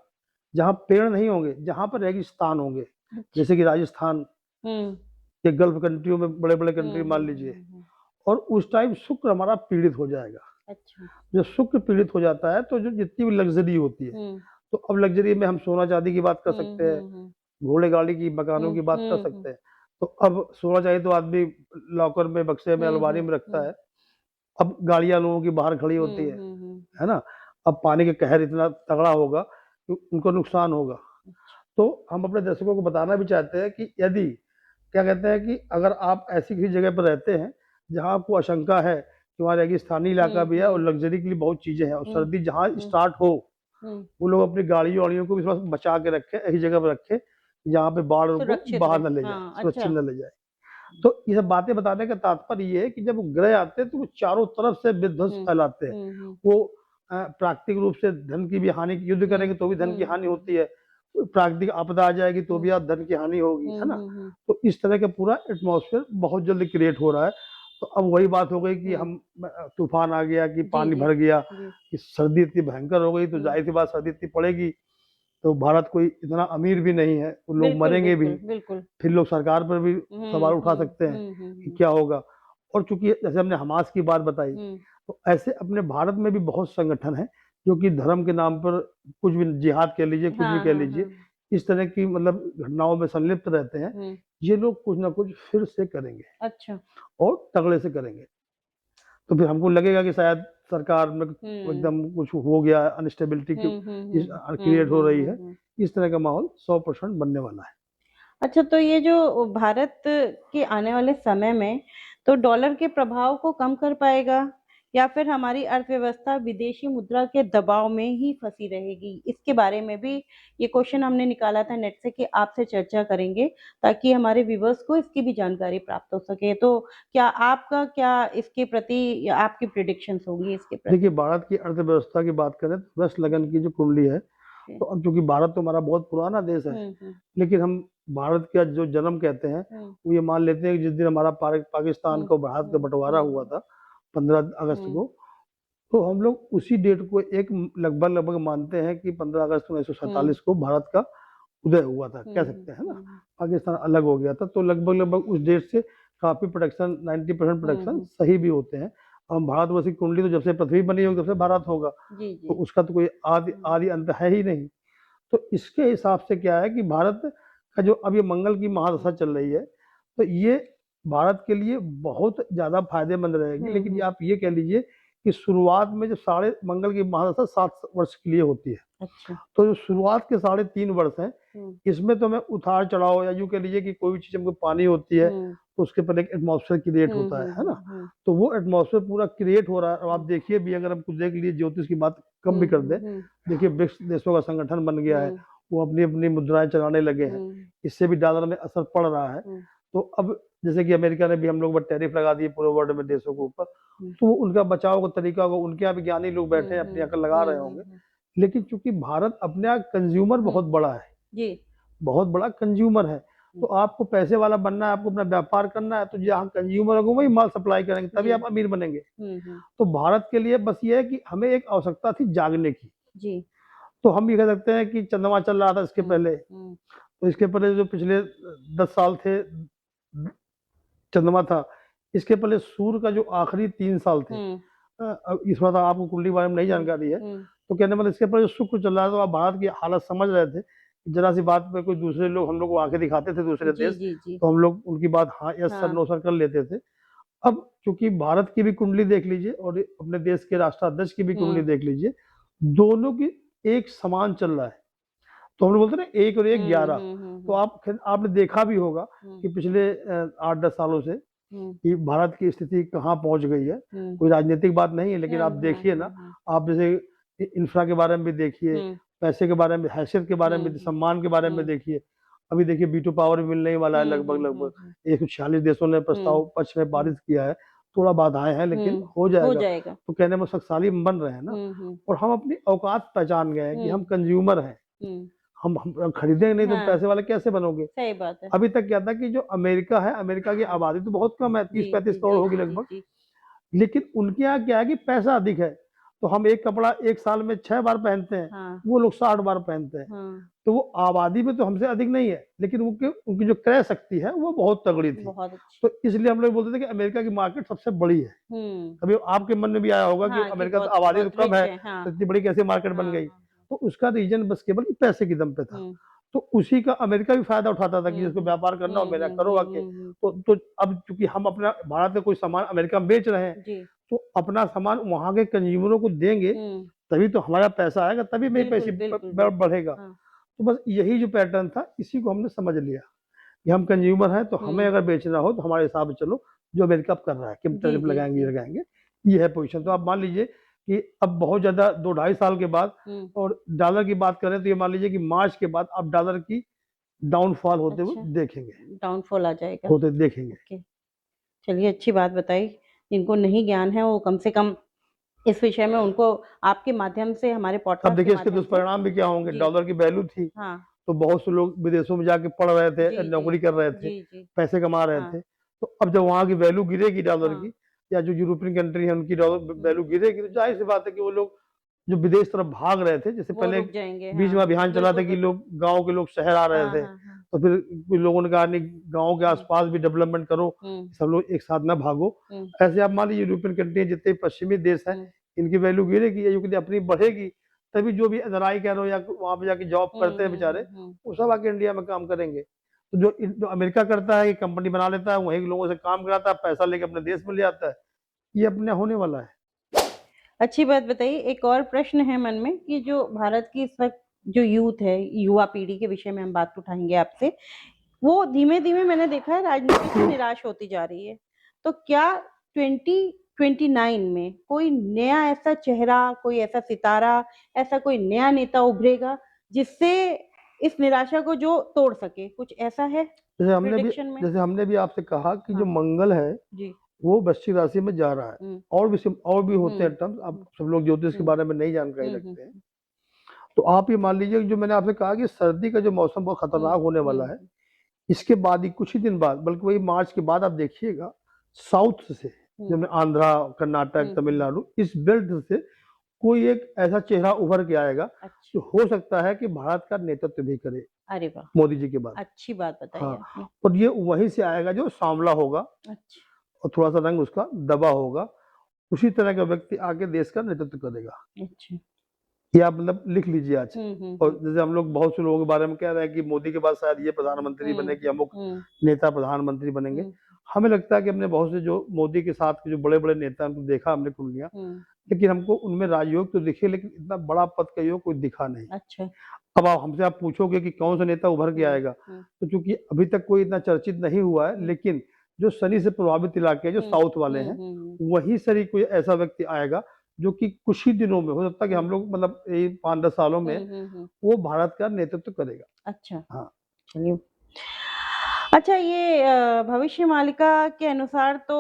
जहाँ पेड़ नहीं होंगे, जहाँ पर रेगिस्तान होंगे। अच्छा। जैसे कि राजस्थान हुँ, या गल्फ़ कंट्रियों में बड़े-बड़े हुँ, कंट्री हुँ, मान लीजिए। हुँ, हुँ। और उस टाइम शुक्र हमारा पीड़ित हो जाएगा। अच्छा। जब शुक्र पीड़ित हो जाता है, तो जो जितनी भी लग्ज़री होती है, हुँ, तो अब लग्ज़री में हम सोना-चांदी की बात कर हुँ, सकते हैं, हुँ, हुँ, घोड़े-गाड़ी की, मकानों हुँ, की बात कर हुँ, हुँ, सकते हैं। तो अब सोना-चांदी तो आदमी लॉकर में, बक्से में, हुँ, अलमारी हुँ, में रखता हुँ, है। अब गाड़ियाँ लोगों की बाहर खड़ी होती हुँ, हुँ, है हुँ। ना? अब पानी का कहर इतना तगड़ा होगा कि उनको नुकसान होगा। अच्छा। तो हम अपने दर्शकों को बताना भी चाहते हैं कि यदि क्या कहते हैं कि अगर आप ऐसी किसी जगह पर रहते हैं, जहाँ आपको आशंका है कि वहाँ रेगिस्तानी इलाका हुँ, भी है और हुँ, लग्ज़री के लिए बहुत चीज़ें हैं और हुँ, सर्दी जहाँ हुँ, स्टार्ट हो, हुँ। वो लोग अपनी गाड़ियों-वाड़ियों को भी थोड़ा बचा के रखें, ऐसी जगह पे रखें, जहाँ पे बाढ़ उनको सुरक्षित बाहर रहे। ना ले जाए, हाँ, सुरक्षित अच्छा। ना ले जाए। तो ये सब बातें बताने का तात्पर्य ये है कि जब ग्रह आते हैं, तो वो चारों तरफ से विध्वंस हुँ, फैलाते हैं। हुँ, हुँ, वो प्राकृतिक रूप से धन की भी हानि, युद्ध हुँ, करेंगे तो भी धन की हुँ, हानि हुँ, होती है। कोई प्राकृतिक आपदा आ जाएगी तो हुँ, भी आप धन की हानि होगी, हुँ, है ना? हुँ, हुँ, तो इस तरह का पूरा एटमॉस्फेयर बहुत जल्दी क्रिएट हो रहा है। तो अब वही बात हो गई कि हुँ। हम तूफ़ान आ गया, कि जी, पानी जी, भर गया, जी। कि सर्दी इतनी भयंकर हो गई, तो हुँ। ज़ाहिर-सी बात सर्दी इतनी पड़ेगी, तो भारत कोई इतना अमीर भी नहीं है, तो लोग बिल्कुल, मरेंगे भी। बिल्कुल, बिल्कुल। फिर लोग सरकार पर भी हुँ, सवाल उठा हुँ, सकते हैं हुँ, हुँ, कि हुँ, क्या होगा? और चूँकि जैसे हमने हमास की बात बताई, हुँ। तो ऐसे अपने भारत में भी बहुत संगठन हैं, जो कि धर्म के नाम पर कुछ भी जिहाद कह लीजिए, कुछ भी हाँ, कह हाँ, लीजिए, हाँ। इस तरह की मतलब घटनाओं में संलिप्त रहते हैं। हुँ, ये लोग कुछ ना कुछ फिर से करेंगे अच्छा। और तगड़े से करेंगे। तो फिर हमको लगेगा कि शायद सरकार में हुँ। एकदम कुछ हो गया है, अनस्टेबिलिटी की हुँ, हुँ, हुँ। हुँ, क्रिएट हो हुँ, रही हुँ, है। हुँ। इस तरह का माहौल 100% बनने वाला है। अच्छा, तो ये जो भारत के आने वाले समय में तो डॉलर के प्रभाव को कम कर पाएगा या फिर हमारी अर्थव्यवस्था विदेशी मुद्रा के दबाव में ही फँसी रहेगी? इसके बारे में भी ये क्वेश्चन हमने निकाला था नेट से कि आपसे चर्चा करेंगे ताकि हमारे व्यूअर्स को इसकी भी जानकारी प्राप्त हो सके। तो क्या इसके प्रति या आपकी प्रेडिक्शंस होगी इसके देखिए, प्रति? भारत की अर्थव्यवस्था की बात करें तो वेस्ट लगन की जो कुंडली है, जी। तो अब चूँकि भारत तो हमारा बहुत पुराना देश है, हुँ, हुँ, लेकिन हम भारत का जो जन्म कहते हैं, हुँ, वो ये मान लेते हैं कि जिस दिन हमारा पाकिस्तान हुँ, को भारत का हुँ, बँटवारा हुँ, हुआ हुँ, था, 15 अगस्त हुँ, को, तो हम लोग उसी डेट को एक लगभग-लगभग मानते हैं कि 15 अगस्त हुँ, 1947 को भारत का उदय हुआ था, कह हुँ, सकते हैं ना? हुँ, पाकिस्तान अलग हो गया था, तो लगभग-लगभग उस डेट से काफ़ी प्रोडक्शन 90% हुँ, प्रोडक्शन हुँ। सही भी होते हैं। हम भारतवर्ष की कुंडली तो जब से पृथ्वी बनी होगी, तब से भारत होगा, जी, तो जी। उसका तो कोई आदि हुँ, आदि अंत है ही नहीं। तो इसके हिसाब से क्या है कि भारत का जो अब ये मंगल की महादशा चल रही है, तो ये भारत के लिए बहुत ज़्यादा फ़ायदेमंद रहेगी। हुँ, लेकिन ये हुँ। आप ये कह लीजिए कि शुरुआत में जो साढ़े मंगल की महादशा 7 वर्ष के लिए होती है। अच्छा। तो जो शुरुआत के साढ़े 3 वर्ष हैं, हुँ, इसमें तो हमें उतार-चढ़ाव या यूँ कह लीजिए कि कोई भी चीज़ हमको पानी होती है, हुँ, तो उसके ऊपर एक एटमॉस्फेयर क्रिएट हुँ, होता हुँ, है ना? हुँ, हुँ, तो वो एटमॉस्फेयर पूरा क्रिएट हो रहा है। अब आप हुँ, देखिए भी, अगर हम कुछ देख लीजिए ज्योतिष की बात कम भी हुँ, कर हुँ, दें, हुँ, देखिए ब्रिक्स देशों का संगठन बन गया है, हुँ, वो अपनी मुद्राएं चलाने लगे हैं, इससे भी डॉलर में असर पड़ रहा है। तो अब जैसे कि अमेरिका ने भी हम लोग पर टैरिफ लगा दिए पूरे वर्ल्ड में देशों के ऊपर, तो उनका बचाव का तरीका होगा, उनके यहाँ विज्ञानी लोग बैठे हैं अपनी अकल लगा रहे होंगे। लेकिन चूंकि भारत अपने यहाँ कंज्यूमर बहुत बड़ा है जी, बहुत बड़ा कंज्यूमर है, तो आपको पैसे वाला बनना है, आपको अपना व्यापार करना है, तो जहाँ कंज्यूमर होगा वही माल सप्लाई करेंगे, तभी आप अमीर बनेंगे। तो भारत के लिए बस ये है कि हमें एक आवश्यकता थी जागने की। जी, तो हम ये कह सकते हैं कि चंद्रमा चल रहा था इसके पहले, तो इसके पहले जो पिछले 10 साल थे चंद्रमा था, इसके पहले सूर्य का जो आखिरी 3 साल थे, इस बार आपको कुंडली के बारे में नहीं जानकारी है, तो कहने मतलब इसके पहले जो शुक्र चल रहा है, तो आप भारत की हालत समझ रहे थे। जरा सी बात पे कोई दूसरे लोग हम लोग को आंखें दिखाते थे दूसरे जी, देश, जी, जी, तो हम लोग उनकी बात हाँ यस सर नो सर कर लेते थे। अब चूंकि भारत की भी कुंडली देख लीजिए और अपने देश के राष्ट्राध्यक्ष की भी कुंडली देख लीजिए, दोनों की एक समान चल रहा है। तो हम लोग बोलते हैं ना 1 और 1 11। तो आपने देखा भी होगा कि पिछले 8-10 सालों से कि भारत की स्थिति कहाँ पहुंच गई है। कोई राजनीतिक बात नहीं है, लेकिन आप देखिए ना, आप जैसे इंफ्रा के बारे में भी देखिए, पैसे के बारे में, हैसियत के बारे में, सम्मान के बारे में देखिए। अभी देखिए वीटो पावर भी मिलने ही वाला है लगभग 146 देशों ने प्रस्ताव पक्ष में पारित किया है। थोड़ा बाधाएं हैं लेकिन हो जाएगा। तो कहने में शक्तिशाली बन रहे हैं ना, और हम अपनी औकात पहचान गए हैं कि हम कंज्यूमर हैं। हम खरीदेंगे नहीं तो पैसे वाले कैसे बनोगे? सही बात है। अभी तक क्या था कि जो अमेरिका है, अमेरिका की आबादी तो बहुत कम है, 30-35 करोड़ होगी लगभग, लेकिन उनके यहाँ क्या है कि पैसा अधिक है, तो हम एक कपड़ा एक साल में 6 बार पहनते हैं, वो लोग 60 बार पहनते हैं। तो वो आबादी में तो हमसे अधिक नहीं है, लेकिन उनकी जो क्रय शक्ति है वो बहुत तगड़ी थी। तो इसलिए हम लोग बोलते थे कि अमेरिका की मार्केट सबसे बड़ी है। कभी आपके मन में भी आया होगा कि अमेरिका तो आबादी तो कम है, तो इतनी बड़ी कैसे मार्केट बन गई? तो उसका रीजन बस केवल पैसे की दम पे था। तो उसी का अमेरिका भी फायदा उठाता था कि जिसको व्यापार करना हो मेरा करो आके। तो अब चूंकि हम अपना भारत में कोई सामान अमेरिका में बेच रहे हैं, तो अपना सामान वहां के कंज्यूमरों को देंगे, तभी तो हमारा पैसा आएगा, तभी मेरे पैसे बढ़ेगा। तो बस यही जो पैटर्न था, इसी को हमने समझ लिया कि हम कंज्यूमर हैं, तो हमें अगर बेचना हो तो हमारे हिसाब से चलो, जो अमेरिका अब कर रहा है कि टैरिफ लगाएंगे। ये है पोजीशन। तो आप मान लीजिए कि अब बहुत ज्यादा 2-2.5 साल के बाद, और डॉलर की बात करें तो ये मान लीजिए कि मार्च के बाद आप डॉलर की डाउनफॉल होते हुए देखेंगे, डाउनफॉल आ जाएगा, होते देखेंगे। चलिए अच्छी बात बताई। जिनको नहीं ज्ञान है वो कम से कम इस विषय में उनको आपके माध्यम से हमारे पॉडकास्ट। अब देखिए इसके दुष्परिणाम भी क्या होंगे। डॉलर की वैल्यू थी, तो बहुत से लोग विदेशों में जाके पढ़ रहे थे, नौकरी कर रहे थे, पैसे कमा रहे थे। तो अब जब वहां की वैल्यू गिरेगी डॉलर की, या जो यूरोपियन कंट्री है उनकी डॉलर वैल्यू गिरेगी, तो जाहिर सी बात है कि वो लोग जो विदेश तरफ भाग रहे थे, जैसे पहले बीच में अभियान चला था कि लोग गांव के लोग शहर आ रहे थे, तो फिर कुछ लोगों ने कहा नहीं, गांव के आसपास भी डेवलपमेंट करो, सब लोग एक साथ ना भागो। ऐसे आप मान लीजिए यूरोपियन कंट्री जितने पश्चिमी देश हैं, इनकी वैल्यू गिरेगी या युक्ति अपनी बढ़ेगी, तभी जो भी एनआरआई कह लो या वहां पे जाके जॉब करते हैं बेचारे, वो सब आके इंडिया में काम करेंगे। तो जो अमेरिका करता है कि कंपनी बना लेता है, वहीं लोगों से काम कराता है, पैसा लेके अपने देश में ले आता है, ये अपने होने वाला है। अच्छी बात बताइए। एक और प्रश्न है मन में कि जो भारत की इस वक्त जो यूथ है, युवा पीढ़ी के विषय में हम बात उठाएंगे आपसे, वो धीमे धीमे मैंने देखा है राजनीति से निराश होती जा रही है। तो क्या 2029 में कोई नया ऐसा चेहरा, कोई ऐसा सितारा, ऐसा कोई नया नेता उभरेगा जिससे इस निराशा को जो तोड़ सके? कुछ ऐसा है जैसे हमने भी आपसे कहा कि जो मंगल है जी, वो वृश्चिक राशि में जा रहा है। और भी होते हैं टर्म्स, आप सब लोग ज्योतिष के बारे में नहीं जानकारी रखते हैं। तो आप ये मान लीजिए जो मैंने आपसे कहा कि सर्दी का जो मौसम बहुत खतरनाक होने वाला है, इसके बाद ही कुछ ही दिन बाद, बल्कि वही मार्च के बाद आप देखिएगा साउथ से, जब आंध्रा, कर्नाटक, तमिलनाडु, इस बेल्ट से कोई एक ऐसा चेहरा उभर के आएगा जो हो सकता है कि भारत का नेतृत्व भी करे। अरे वाह, मोदी जी के बाद। अच्छी बात बताई आपने। और ये वहीं से आएगा जो सांवला होगा, और थोड़ा सा रंग उसका दबा होगा, उसी तरह का व्यक्ति आके देश का नेतृत्व करेगा। ये आप मतलब लिख लीजिए आज। और जैसे हम लोग बहुत से लोगों के बारे में कह रहे हैं कि मोदी के बाद शायद ये प्रधानमंत्री बने, कि अमुक नेता प्रधानमंत्री बनेंगे। हमें लगता है कि हमने बहुत से जो मोदी के साथ के जो बड़े बड़े नेता उनको देखा हमने कुंडलियां, लेकिन हमको उनमें राजयोग तो दिखे, लेकिन इतना बड़ा पद का योग कोई दिखा नहीं। अच्छा। अब हमसे आप पूछोगे कि कौन सा नेता उभर के आएगा, तो चूंकि अभी तक कोई इतना चर्चित नहीं हुआ है, लेकिन जो शनि से प्रभावित इलाके जो साउथ वाले हैं, वही शनि कोई ऐसा व्यक्ति आएगा जो कि कुछ ही दिनों में हो सकता है कि हम लोग मतलब ये 5-10 सालों में वो भारत का नेतृत्व करेगा। अच्छा, हाँ। चलिए। अच्छा, ये भविष्य मालिका के अनुसार तो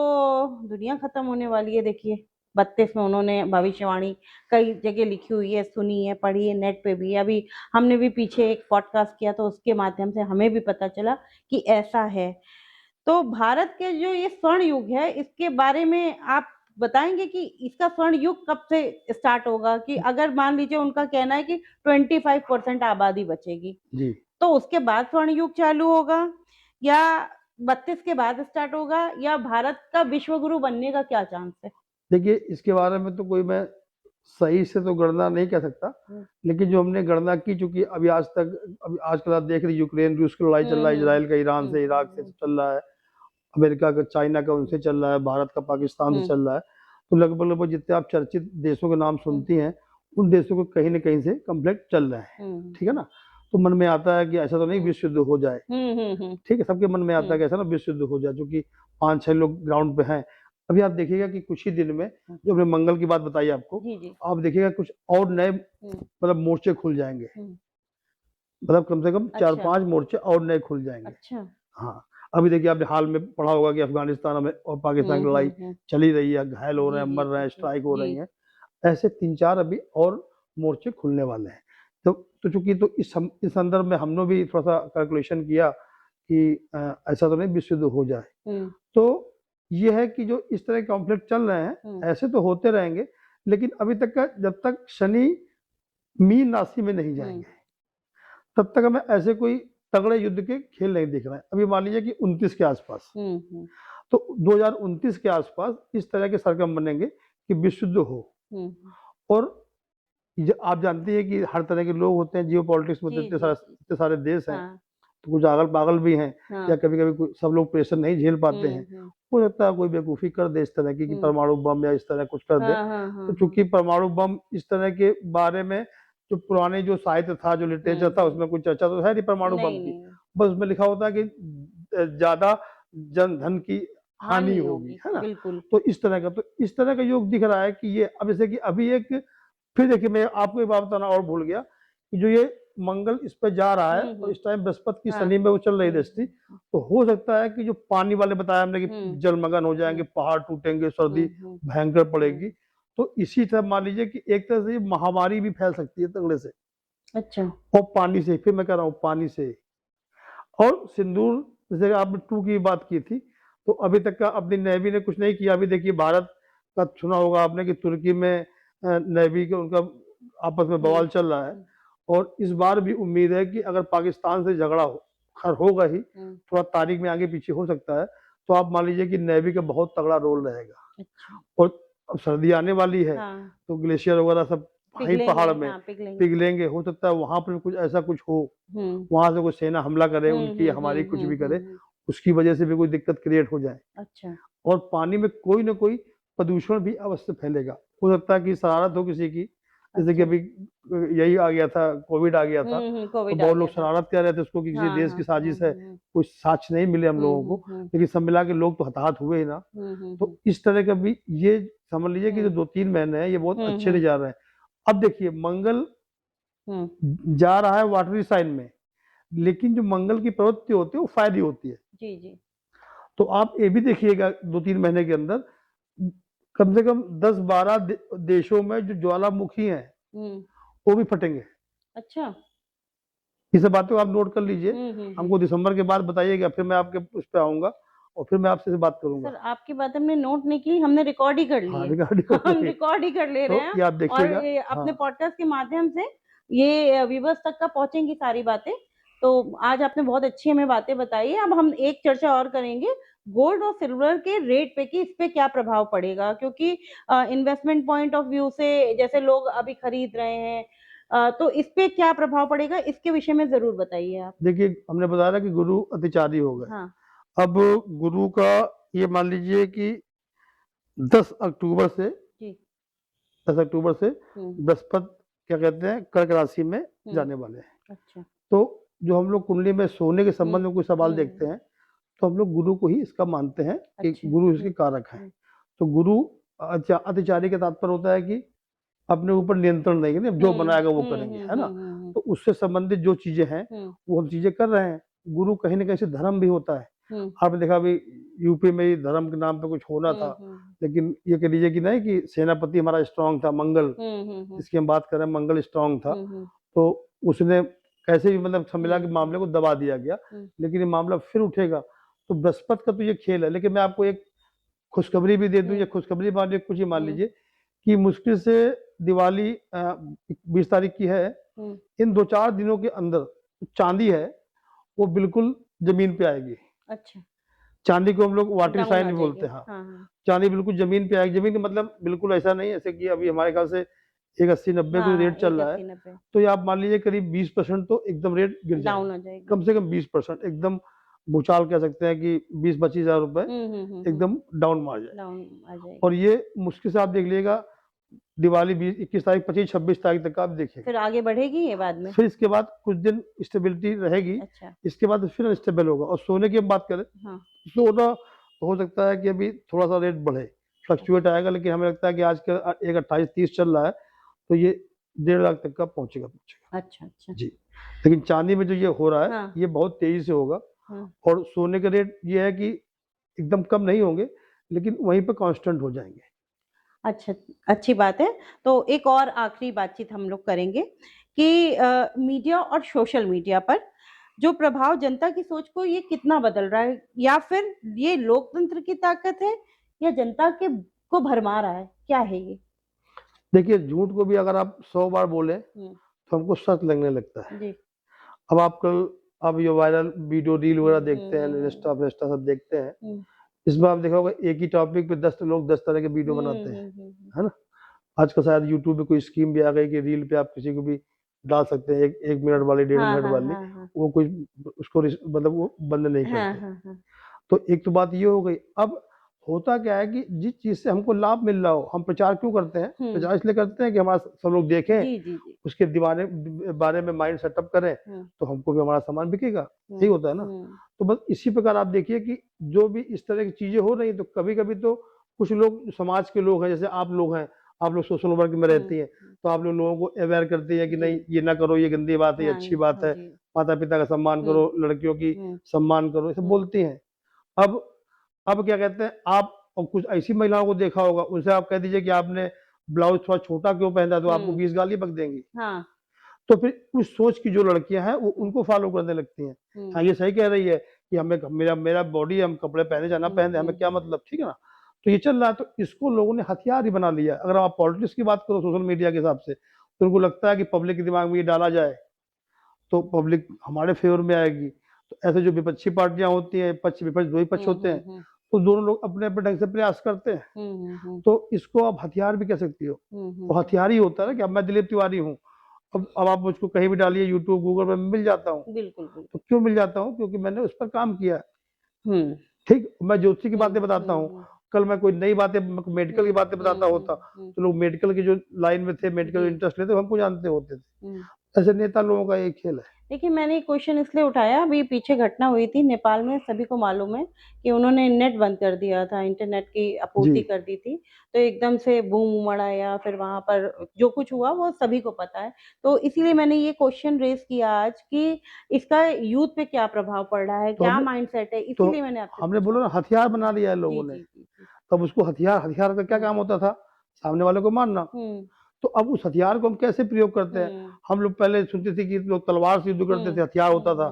दुनिया खत्म होने वाली है। देखिए 32 में उन्होंने भविष्यवाणी कई जगह लिखी हुई है, सुनी है, पढ़ी है, नेट पे भी। अभी हमने भी पीछे एक पॉडकास्ट किया तो उसके माध्यम से हमें भी पता चला कि ऐसा है। तो भारत के जो ये स्वर्ण युग है, इसके बारे में आप बताएंगे कि इसका स्वर्ण युग कब से स्टार्ट होगा? कि अगर मान लीजिए उनका कहना है कि 25% आबादी बचेगी, जी। तो उसके बाद स्वर्ण युग चालू होगा या 32 के बाद स्टार्ट होगा, या भारत का विश्व गुरु बनने का क्या चांस है? देखिए इसके बारे में तो कोई मैं सही से तो गणना नहीं कह सकता, लेकिन जो हमने गणना की, चूंकि अभी आज तक अभी आजकल आप देख रहे हैं यूक्रेन रूस की लड़ाई चल रहा है, इजराइल का ईरान से, इराक से चल रहा है, अमेरिका का चाइना का उनसे चल रहा है, भारत का पाकिस्तान से चल रहा है। तो लगभग लगभग जितने आप चर्चित देशों के नाम सुनती हैं, उन देशों को कहीं न कहीं से कॉन्फ्लिक्ट चल रहे हैं, ठीक है ना? तो मन में आता है कि ऐसा तो नहीं विश्व युद्ध हो जाए, ठीक है? सबके मन में आता है कि ऐसा ना विश्व युद्ध हो जाए, क्योंकि 5-6 लोग ग्राउंड पे हैं। अभी आप देखिएगा कि कुछ ही दिन में, जो हमने मंगल की बात बताई आपको, आप देखिएगा कुछ और नए मतलब मोर्चे खुल जाएँगे। मतलब कम से कम 4-5 मोर्चे और नए खुल जाएँगे। अच्छा। हाँ, अभी देखिए आपने हाल में पढ़ा होगा कि अफ़गानिस्तान में और पाकिस्तान की लड़ाई चल ही रही है, घायल हो रहे हैं, मर रहे हैं, स्ट्राइक हो रही हैं। ऐसे 3-4 अभी और मोर्चे खुलने वाले हैं। तो चूँकि तो इस संदर्भ में हमने भी थोड़ा-सा कैलकुलेशन किया कि ऐसा तो नहीं विश्व युद्ध हो जाए। तो ये है कि जो इस तरह के कॉन्फ्लिक्ट चल रहे हैं, ऐसे तो होते रहेंगे, लेकिन अभी तक का जब तक शनि मीन राशि में नहीं जाएँगे, तब तक हमें ऐसे कोई तगड़े युद्ध के खेल नहीं दिख रहे हैं। अभी मान लीजिए कि 29 के आसपास, तो 2029 के आसपास इस तरह के सरगम बनेंगे कि विश्व युद्ध हो। और आप जानती हैं कि हर तरह के लोग होते हैं जियोपॉलिटिक्स में, तो इतने सारे देश हैं, तो कुछ अगल पागल भी हैं, या कभी कभी सब लोग प्रेशर नहीं झेल पाते हैं। हो सकता है कोई बेवकूफ़ी कर दे इस तरह की, कि परमाणु बम या इस तरह कुछ कर दे। तो चूंकि परमाणु बम इस तरह के बारे में जो पुराने जो साहित्य था, जो लिटरेचर था, उसमें कोई चर्चा तो है नहीं परमाणु बम की। बस उसमें लिखा होता है कि ज्यादा जनधन की हानि होगी, है ना? तो इस तरह का योग दिख रहा है कि ये अब जैसे कि अभी एक, फिर देखिए मैं आपको एक बात बताना और भूल गया कि जो ये मंगल इस पे जा रहा है, तो इस टाइम बृहस्पति की शनि में वो चल रही दृष्टि, तो हो सकता है कि जो पानी वाले बताया हमने कि जलमग्न हो जाएंगे, पहाड़ टूटेंगे, सर्दी भयंकर पड़ेगी। तो इसी तरह मान लीजिए कि एक तरह से महामारी भी फैल सकती है तगड़े से। अच्छा। और पानी से, फिर मैं कह रहा हूँ पानी से। और सिंदूर, जैसे आपने 2 की बात की थी, तो अभी तक का अपनी नेवी ने कुछ नहीं किया। अभी देखिए भारत का सुना होगा आपने कि तुर्की में नेवी का उनका आपस में बवाल चल रहा है, और इस बार भी उम्मीद है कि अगर पाकिस्तान से झगड़ा हो, खैर होगा ही, थोड़ा तारीख में आगे पीछे हो सकता है, तो आप मान लीजिए कि नेवी का बहुत तगड़ा रोल रहेगा। अच्छा। और अब सर्दी आने वाली है, तो ग्लेशियर वगैरह सब वहीं पहाड़ में पिघलेंगे। हो सकता है वहां पर कुछ ऐसा कुछ हो, वहां से कोई सेना हमला करे, उनकी हमारी कुछ भी करे, उसकी वजह से भी कोई दिक्कत क्रिएट हो जाए। अच्छा। और पानी में कोई ना कोई प्रदूषण भी अवश्य फैलेगा। हो सकता है कि शरारत हो किसी की, जैसे कि अभी यही आ गया था, कोविड आ गया था, तो बहुत लोग शरारत कर रहे थे उसको कि किसी देश की साजिश है। कुछ साक्ष्य नहीं मिले हम लोगों को, लेकिन सब मिला के लोग तो हताहत हुए ही ना। तो इस तरह का भी ये समझ लीजिए कि जो 2-3 महीने हैं ये बहुत अच्छे नहीं जा रहे हैं। अब देखिए मंगल जा रहा है वाटरी साइन में, लेकिन जो मंगल की प्रवृत्ति होती है वो फायदी होती है। जी जी। तो आप ये भी देखिएगा 2-3 महीने के अंदर कम से कम 10-12 देशों में जो ज्वालामुखी हैं वो भी फटेंगे। अच्छा। ये सब बातें आप नोट कर लीजिए। हमको दिसंबर के बाद बताइएगा, फिर मैं आपके उस पे आऊंगा और फिर मैं आपसे बात करूंगा। सर आपकी बात हमने नोट नहीं की, हमने रिकॉर्ड ही कर ली है। हम रिकॉर्ड ही कर ले रहे हैं, आप देखिएगा, और ये अपने पॉडकास्ट के माध्यम से ये व्यूअर्स तक का पहुंचेंगी सारी बातें। तो आज आपने बहुत अच्छी हमें बातें बताई। अब हम एक चर्चा और करेंगे गोल्ड और सिल्वर के रेट पे कि इस पे क्या प्रभाव पड़ेगा, क्योंकि इन्वेस्टमेंट पॉइंट ऑफ व्यू से जैसे लोग अभी खरीद रहे हैं, तो इस पे क्या प्रभाव पड़ेगा, इसके विषय में जरूर बताइए आप। देखिए हमने बताया ना कि गुरु अतिचारी हो गए। हाँ। अब गुरु का ये मान लीजिए कि 10 अक्टूबर से 10 अक्टूबर से बृहस्पति क्या कहते हैं कर्क राशि में जाने वाले हैं। अच्छा। तो जो हम लोग कुंडली में सोने के संबंध में कोई सवाल देखते हैं, तो हम लोग गुरु को ही इसका मानते हैं कि गुरु इसके कारक हैं। तो गुरु अच्छा, अतिचारी का तात्पर्य होता है कि अपने ऊपर नियंत्रण नहीं है, जो बनाएगा वो करेंगे, है ना? तो उससे संबंधित जो चीजें हैं वो हम चीजें कर रहे हैं। गुरु कहीं ना कहीं से धर्म भी होता है। आपने देखा अभी यूपी में ही धर्म के नाम पे कुछ होना था, लेकिन ये कह लीजिए कि नहीं कि सेनापति हमारा स्ट्रांग था, मंगल जिसकी हम बात कर रहे हैं, मंगल स्ट्रांग था, तो उसने कैसे भी मतलब सम्मेलन के मामले को दबा दिया गया, लेकिन ये मामला फिर उठेगा। तो बृहस्पति का तो ये खेल है। लेकिन मैं आपको एक खुशखबरी भी दे दूं, ये खुशखबरी मान लीजिए, कुछ ही मान लीजिए कि मुश्किल से दिवाली 20 तारीख की है, इन 2-4 दिनों के अंदर चांदी है वो बिल्कुल जमीन पे आएगी। अच्छा, चांदी को हम लोग वाटरी डाउन साइन आ भी बोलते हैं। जाएगी। हाँ, हाँ, चांदी बिल्कुल जमीन पे आएगी। जमीन का मतलब बिल्कुल ऐसा नहीं है ऐसे कि अभी हमारे ख्याल से 180-90 कोई रेट चल रहा है, 180-90 तो ये आप मान लीजिए करीब 20% तो एकदम रेट गिर डाउन जाएगा, हो जाएगी। कम से कम 20% एकदम भूचाल कह सकते हैं कि 20-25 हज़ार रुपए एकदम डाउन मार जाए। डाउन आ जाएगी। और ये मुश्किल से आप देख लीजिएगा दिवाली 21 तारीख, 25-26 तारीख तक का आप देखिएगा। फिर आगे बढ़ेगी ये बाद में? फिर इसके बाद कुछ दिन स्टेबिलिटी रहेगी। अच्छा। इसके बाद फिर अनस्टेबल होगा। और सोने की हम बात करें, हाँ। सोना हो सकता है कि अभी थोड़ा सा रेट बढ़े, फ्लक्चुएट आएगा, लेकिन हमें लगता है कि आज का एक 28-30 चल रहा है, तो ये 1.5 लाख तक का पहुंचेगा। अच्छा, अच्छा। जी। लेकिन चांदी में जो ये हो रहा है, हाँ। ये बहुत तेजी से होगा। और सोने का रेट ये है कि एकदम कम नहीं होंगे, लेकिन वहीं पे कांस्टेंट हो जाएंगे। अच्छा, अच्छी बात है। तो एक और आखिरी बातचीत हम लोग करेंगे कि मीडिया और सोशल मीडिया पर जो प्रभाव जनता की सोच को ये कितना बदल रहा है, या फिर ये लोकतंत्र की ताकत है या जनता के को भरमा रहा है, क्या है ये? देखिए, झूठ को भी अगर आप 100 बार बोले तो हमको सच लगने लगता है। जी। अब आप कल अब ये वायरल वीडियो रील वगैरह देखते हैं, इंस्टा फेस्टा सब देखते हैं, इसमें आप देखा होगा एक ही टॉपिक पे 10 लोग 10 तरह के वीडियो बनाते हैं, है ना? आजकल शायद यूट्यूब पे कोई स्कीम भी आ गई कि रील पे आप किसी को भी डाल सकते हैं, 1 मिनट वाली, 1.5 हाँ, मिनट हाँ, वाली, हाँ, हाँ। वो कोई उसको मतलब वो बंद नहीं हाँ, करते। हाँ, हाँ। तो एक तो बात ये हो गई। अब होता क्या है कि जिस चीज़ से हमको लाभ मिल रहा हो, हम प्रचार क्यों करते हैं? प्रचार इसलिए करते हैं कि हमारा सब लोग देखें, जी, जी, जी। उसके दीवाने बारे में माइंड सेटअप करें, तो हमको भी हमारा सामान बिकेगा। यही होता है ना? तो बस इसी प्रकार आप देखिए कि जो भी इस तरह की चीज़ें हो रही हैं, तो कभी-कभी तो कुछ लोग समाज के लोग हैं, जैसे आप लोग हैं, आप लोग सोशल वर्क में रहती हैं, तो आप लोगों को अवेयर करती हैं कि नहीं ये ना करो, ये गंदी बात है, ये अच्छी बात है, माता-पिता का सम्मान करो, लड़कियों की सम्मान करो, ये सब बोलती हैं। अब क्या कहते हैं, आप और कुछ ऐसी महिलाओं को देखा होगा, उनसे आप कह दीजिए कि आपने ब्लाउज थोड़ा छोटा क्यों पहना, तो आपको 20 गाली बक देंगी। हाँ। तो फिर उस सोच की जो लड़कियां हैं वो उनको फॉलो करने लगती हैं। हाँ, ये सही कह रही है कि हमें मेरा बॉडी है, हम कपड़े पहने जाना पहने, हमें क्या मतलब, ठीक है ना? तो ये चल रहा है, तो इसको लोगों ने हथियार ही बना लिया। अगर आप पॉलिटिक्स की बात करो सोशल मीडिया के हिसाब से, तो उनको लगता है कि पब्लिक के दिमाग में ये डाला जाए तो पब्लिक हमारे फेवर में आएगी। तो ऐसे जो विपक्षी पार्टियां होती हैं, पक्ष विपक्ष दो ही पक्ष होते हैं, तो दोनों लोग अपने अपने ढंग से प्रयास करते हैं। तो इसको आप हथियार भी कह सकती हो। तो हथियार ही होता है ना कि अब मैं दिलीप तिवारी हूँ, अब आप मुझको कहीं भी डालिए, यूट्यूब गूगल पे मिल जाता हूँ। बिल्कुल, बिल्कुल। तो क्यों मिल जाता हूँ? क्योंकि मैंने उस पर काम किया है। ठीक, मैं ज्योतिषी की बातें बताता हूँ, कल मैं कोई नई बातें मेडिकल की बातें बताता होता, तो लोग मेडिकल की जो लाइन में थे, मेडिकल इंटरेस्ट लेते, हमको जानते होते थे। ऐसे नेता लोगों का एक खेल है। देखिए, मैंने ये क्वेश्चन इसलिए उठाया, अभी पीछे घटना हुई थी नेपाल में, सभी को मालूम है कि उन्होंने नेट बंद कर दिया था, इंटरनेट की आपूर्ति कर दी थी, तो एकदम से बूम उमड़ आया, फिर वहाँ पर जो कुछ हुआ वो सभी को पता है। तो इसीलिए मैंने ये क्वेश्चन रेज़ किया आज कि इसका यूथ पे क्या प्रभाव पड़ रहा है, तो क्या माइंडसेट है, तो इसीलिए मैंने आपसे हमने पूछा। बोला ना, हथियार बना लिया है जी, लोगों ने। जी, जी, जी। तब उसको हथियार का क्या काम होता था? सामने वाले को मारना। तो अब उस हथियार को हम कैसे प्रयोग करते हैं? हम लोग पहले सुनते थे कि लोग तलवार से युद्ध करते थे, हथियार होता था।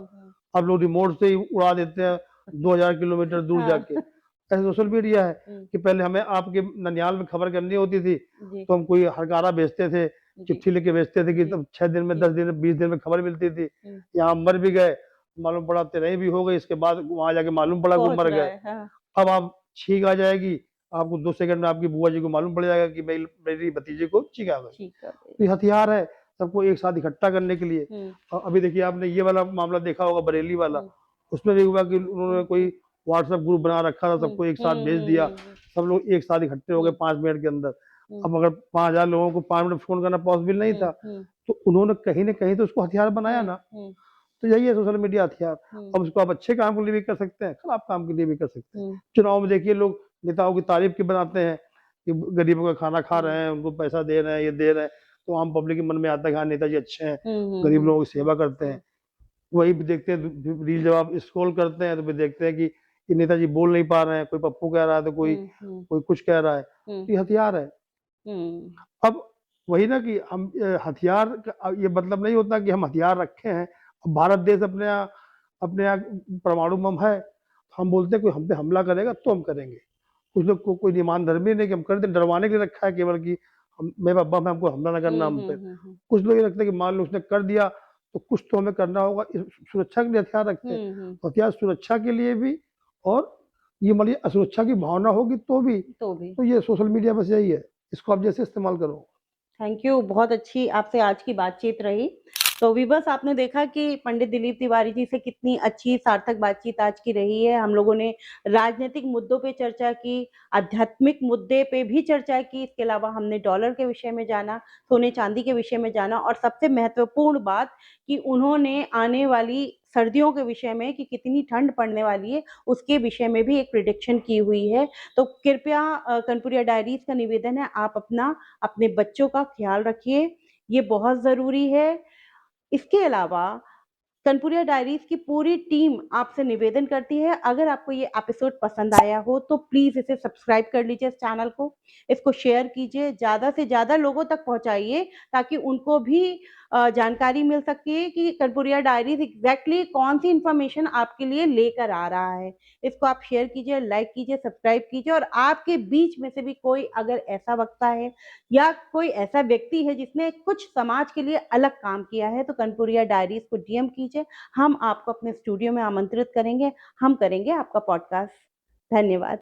अब लोग रिमोट से ही उड़ा देते हैं 2000 किलोमीटर दूर जाके। ऐसे सोशल मीडिया है कि पहले हमें आपके ननिहाल में खबर करनी होती थी, तो हम कोई हरकारा भेजते थे, चिट्ठी लेके भेजते थे कि तब 6 दिन में, 10 दिन में, 20 दिन में खबर मिलती थी। यहाँ मर भी गए, मालूम पड़ा तेरही भी हो गई, इसके बाद वहाँ जाके मालूम पड़ा वो मर गए। अब आप छींक आ जाएगी, आपको 2 सेकंड में आपकी बुआ जी को मालूम पड़ जाएगा कि मेरी भतीजे को छींक आ गई। तो ये हथियार है सबको एक साथ इकट्ठा करने के लिए। और अभी देखिए, आपने ये वाला मामला देखा होगा, बरेली वाला, उसमें भी हुआ कि उन्होंने कोई व्हाट्सएप ग्रुप बना रखा था, सबको एक साथ भेज दिया, सब लोग एक साथ इकट्ठे हो गए 5 मिनट के अंदर। अब अगर 5000 लोगों को 5 मिनट फोन करना पॉसिबल नहीं था, तो उन्होंने कहीं ना कहीं तो उसको हथियार बनाया ना। तो यही है सोशल मीडिया हथियार। अब उसको आप अच्छे काम के लिए भी कर सकते हैं, खराब काम के लिए भी कर सकते हैं। चुनाव में देखिए, लोग नेताओं की तारीफ की बनाते हैं, कि गरीबों का खाना खा रहे हैं, उनको पैसा दे रहे हैं, ये दे रहे हैं, तो आम पब्लिक के मन में आता है कि हाँ नेताजी अच्छे हैं, गरीब लोगों की सेवा करते हैं। वही भी देखते हैं रील, जब आप स्क्रॉल करते हैं तो फिर देखते हैं कि ये नेताजी बोल नहीं पा रहे हैं, कोई पप्पू कह रहा है तो कोई कोई कुछ कह रहा है, तो ये हथियार है। अब वही ना कि हम हथियार का ये मतलब नहीं होता कि हम हथियार रखे हैं। अब भारत देश अपने यहाँ परमाणु बम है, तो हम बोलते हैं कोई हम पे हमला करेगा तो हम करेंगे। कुछ लोग कोई ईमानधर्मी नहीं कि हम कर दें, डरवाने के लिए रखा है केवल कि हम मेरे पास बम है, हमको हमला ना करना हम पे। कुछ लोग ये रखते हैं कि मान लो उसने कर दिया तो कुछ तो हमें करना होगा, सुरक्षा के लिए हथियार रखते हैं। तो हथियार सुरक्षा के लिए भी, और ये मान लीजिए असुरक्षा की भावना होगी तो भी। तो ये सोशल मीडिया बस यही है, इसको आप जैसे इस्तेमाल करो। थैंक यू, बहुत अच्छी आपसे आज की बातचीत रही। तो वीवर्स, आपने देखा कि पंडित दिलीप तिवारी जी से कितनी अच्छी सार्थक बातचीत आज की रही है। हम लोगों ने राजनीतिक मुद्दों पे चर्चा की, आध्यात्मिक मुद्दे पे भी चर्चा की, इसके अलावा हमने डॉलर के विषय में जाना, सोने चांदी के विषय में जाना, और सबसे महत्वपूर्ण बात कि उन्होंने आने वाली सर्दियों के विषय में कि कितनी ठंड पड़ने वाली है, उसके विषय में भी एक प्रिडिक्शन की हुई है। तो कृपया कनपुरिया डायरीज का निवेदन है, आप अपने बच्चों का ख्याल रखिए, ये बहुत ज़रूरी है। इसके अलावा कनपुरिया डायरीज की पूरी टीम आपसे निवेदन करती है, अगर आपको ये एपिसोड पसंद आया हो तो प्लीज इसे सब्सक्राइब कर लीजिए, इस चैनल को, इसको शेयर कीजिए, ज्यादा से ज्यादा लोगों तक पहुंचाइए ताकि उनको भी जानकारी मिल सके कि कनपुरिया डायरीज एग्जैक्टली कौन सी इंफॉर्मेशन आपके लिए लेकर आ रहा है। इसको आप शेयर कीजिए, लाइक कीजिए, सब्सक्राइब कीजिए, और आपके बीच में से भी कोई अगर ऐसा वक्ता है या कोई ऐसा व्यक्ति है जिसने कुछ समाज के लिए अलग काम किया है तो कनपुरिया डायरीज को डीएम कीजिए, हम आपको अपने स्टूडियो में आमंत्रित करेंगे, हम करेंगे आपका पॉडकास्ट। धन्यवाद।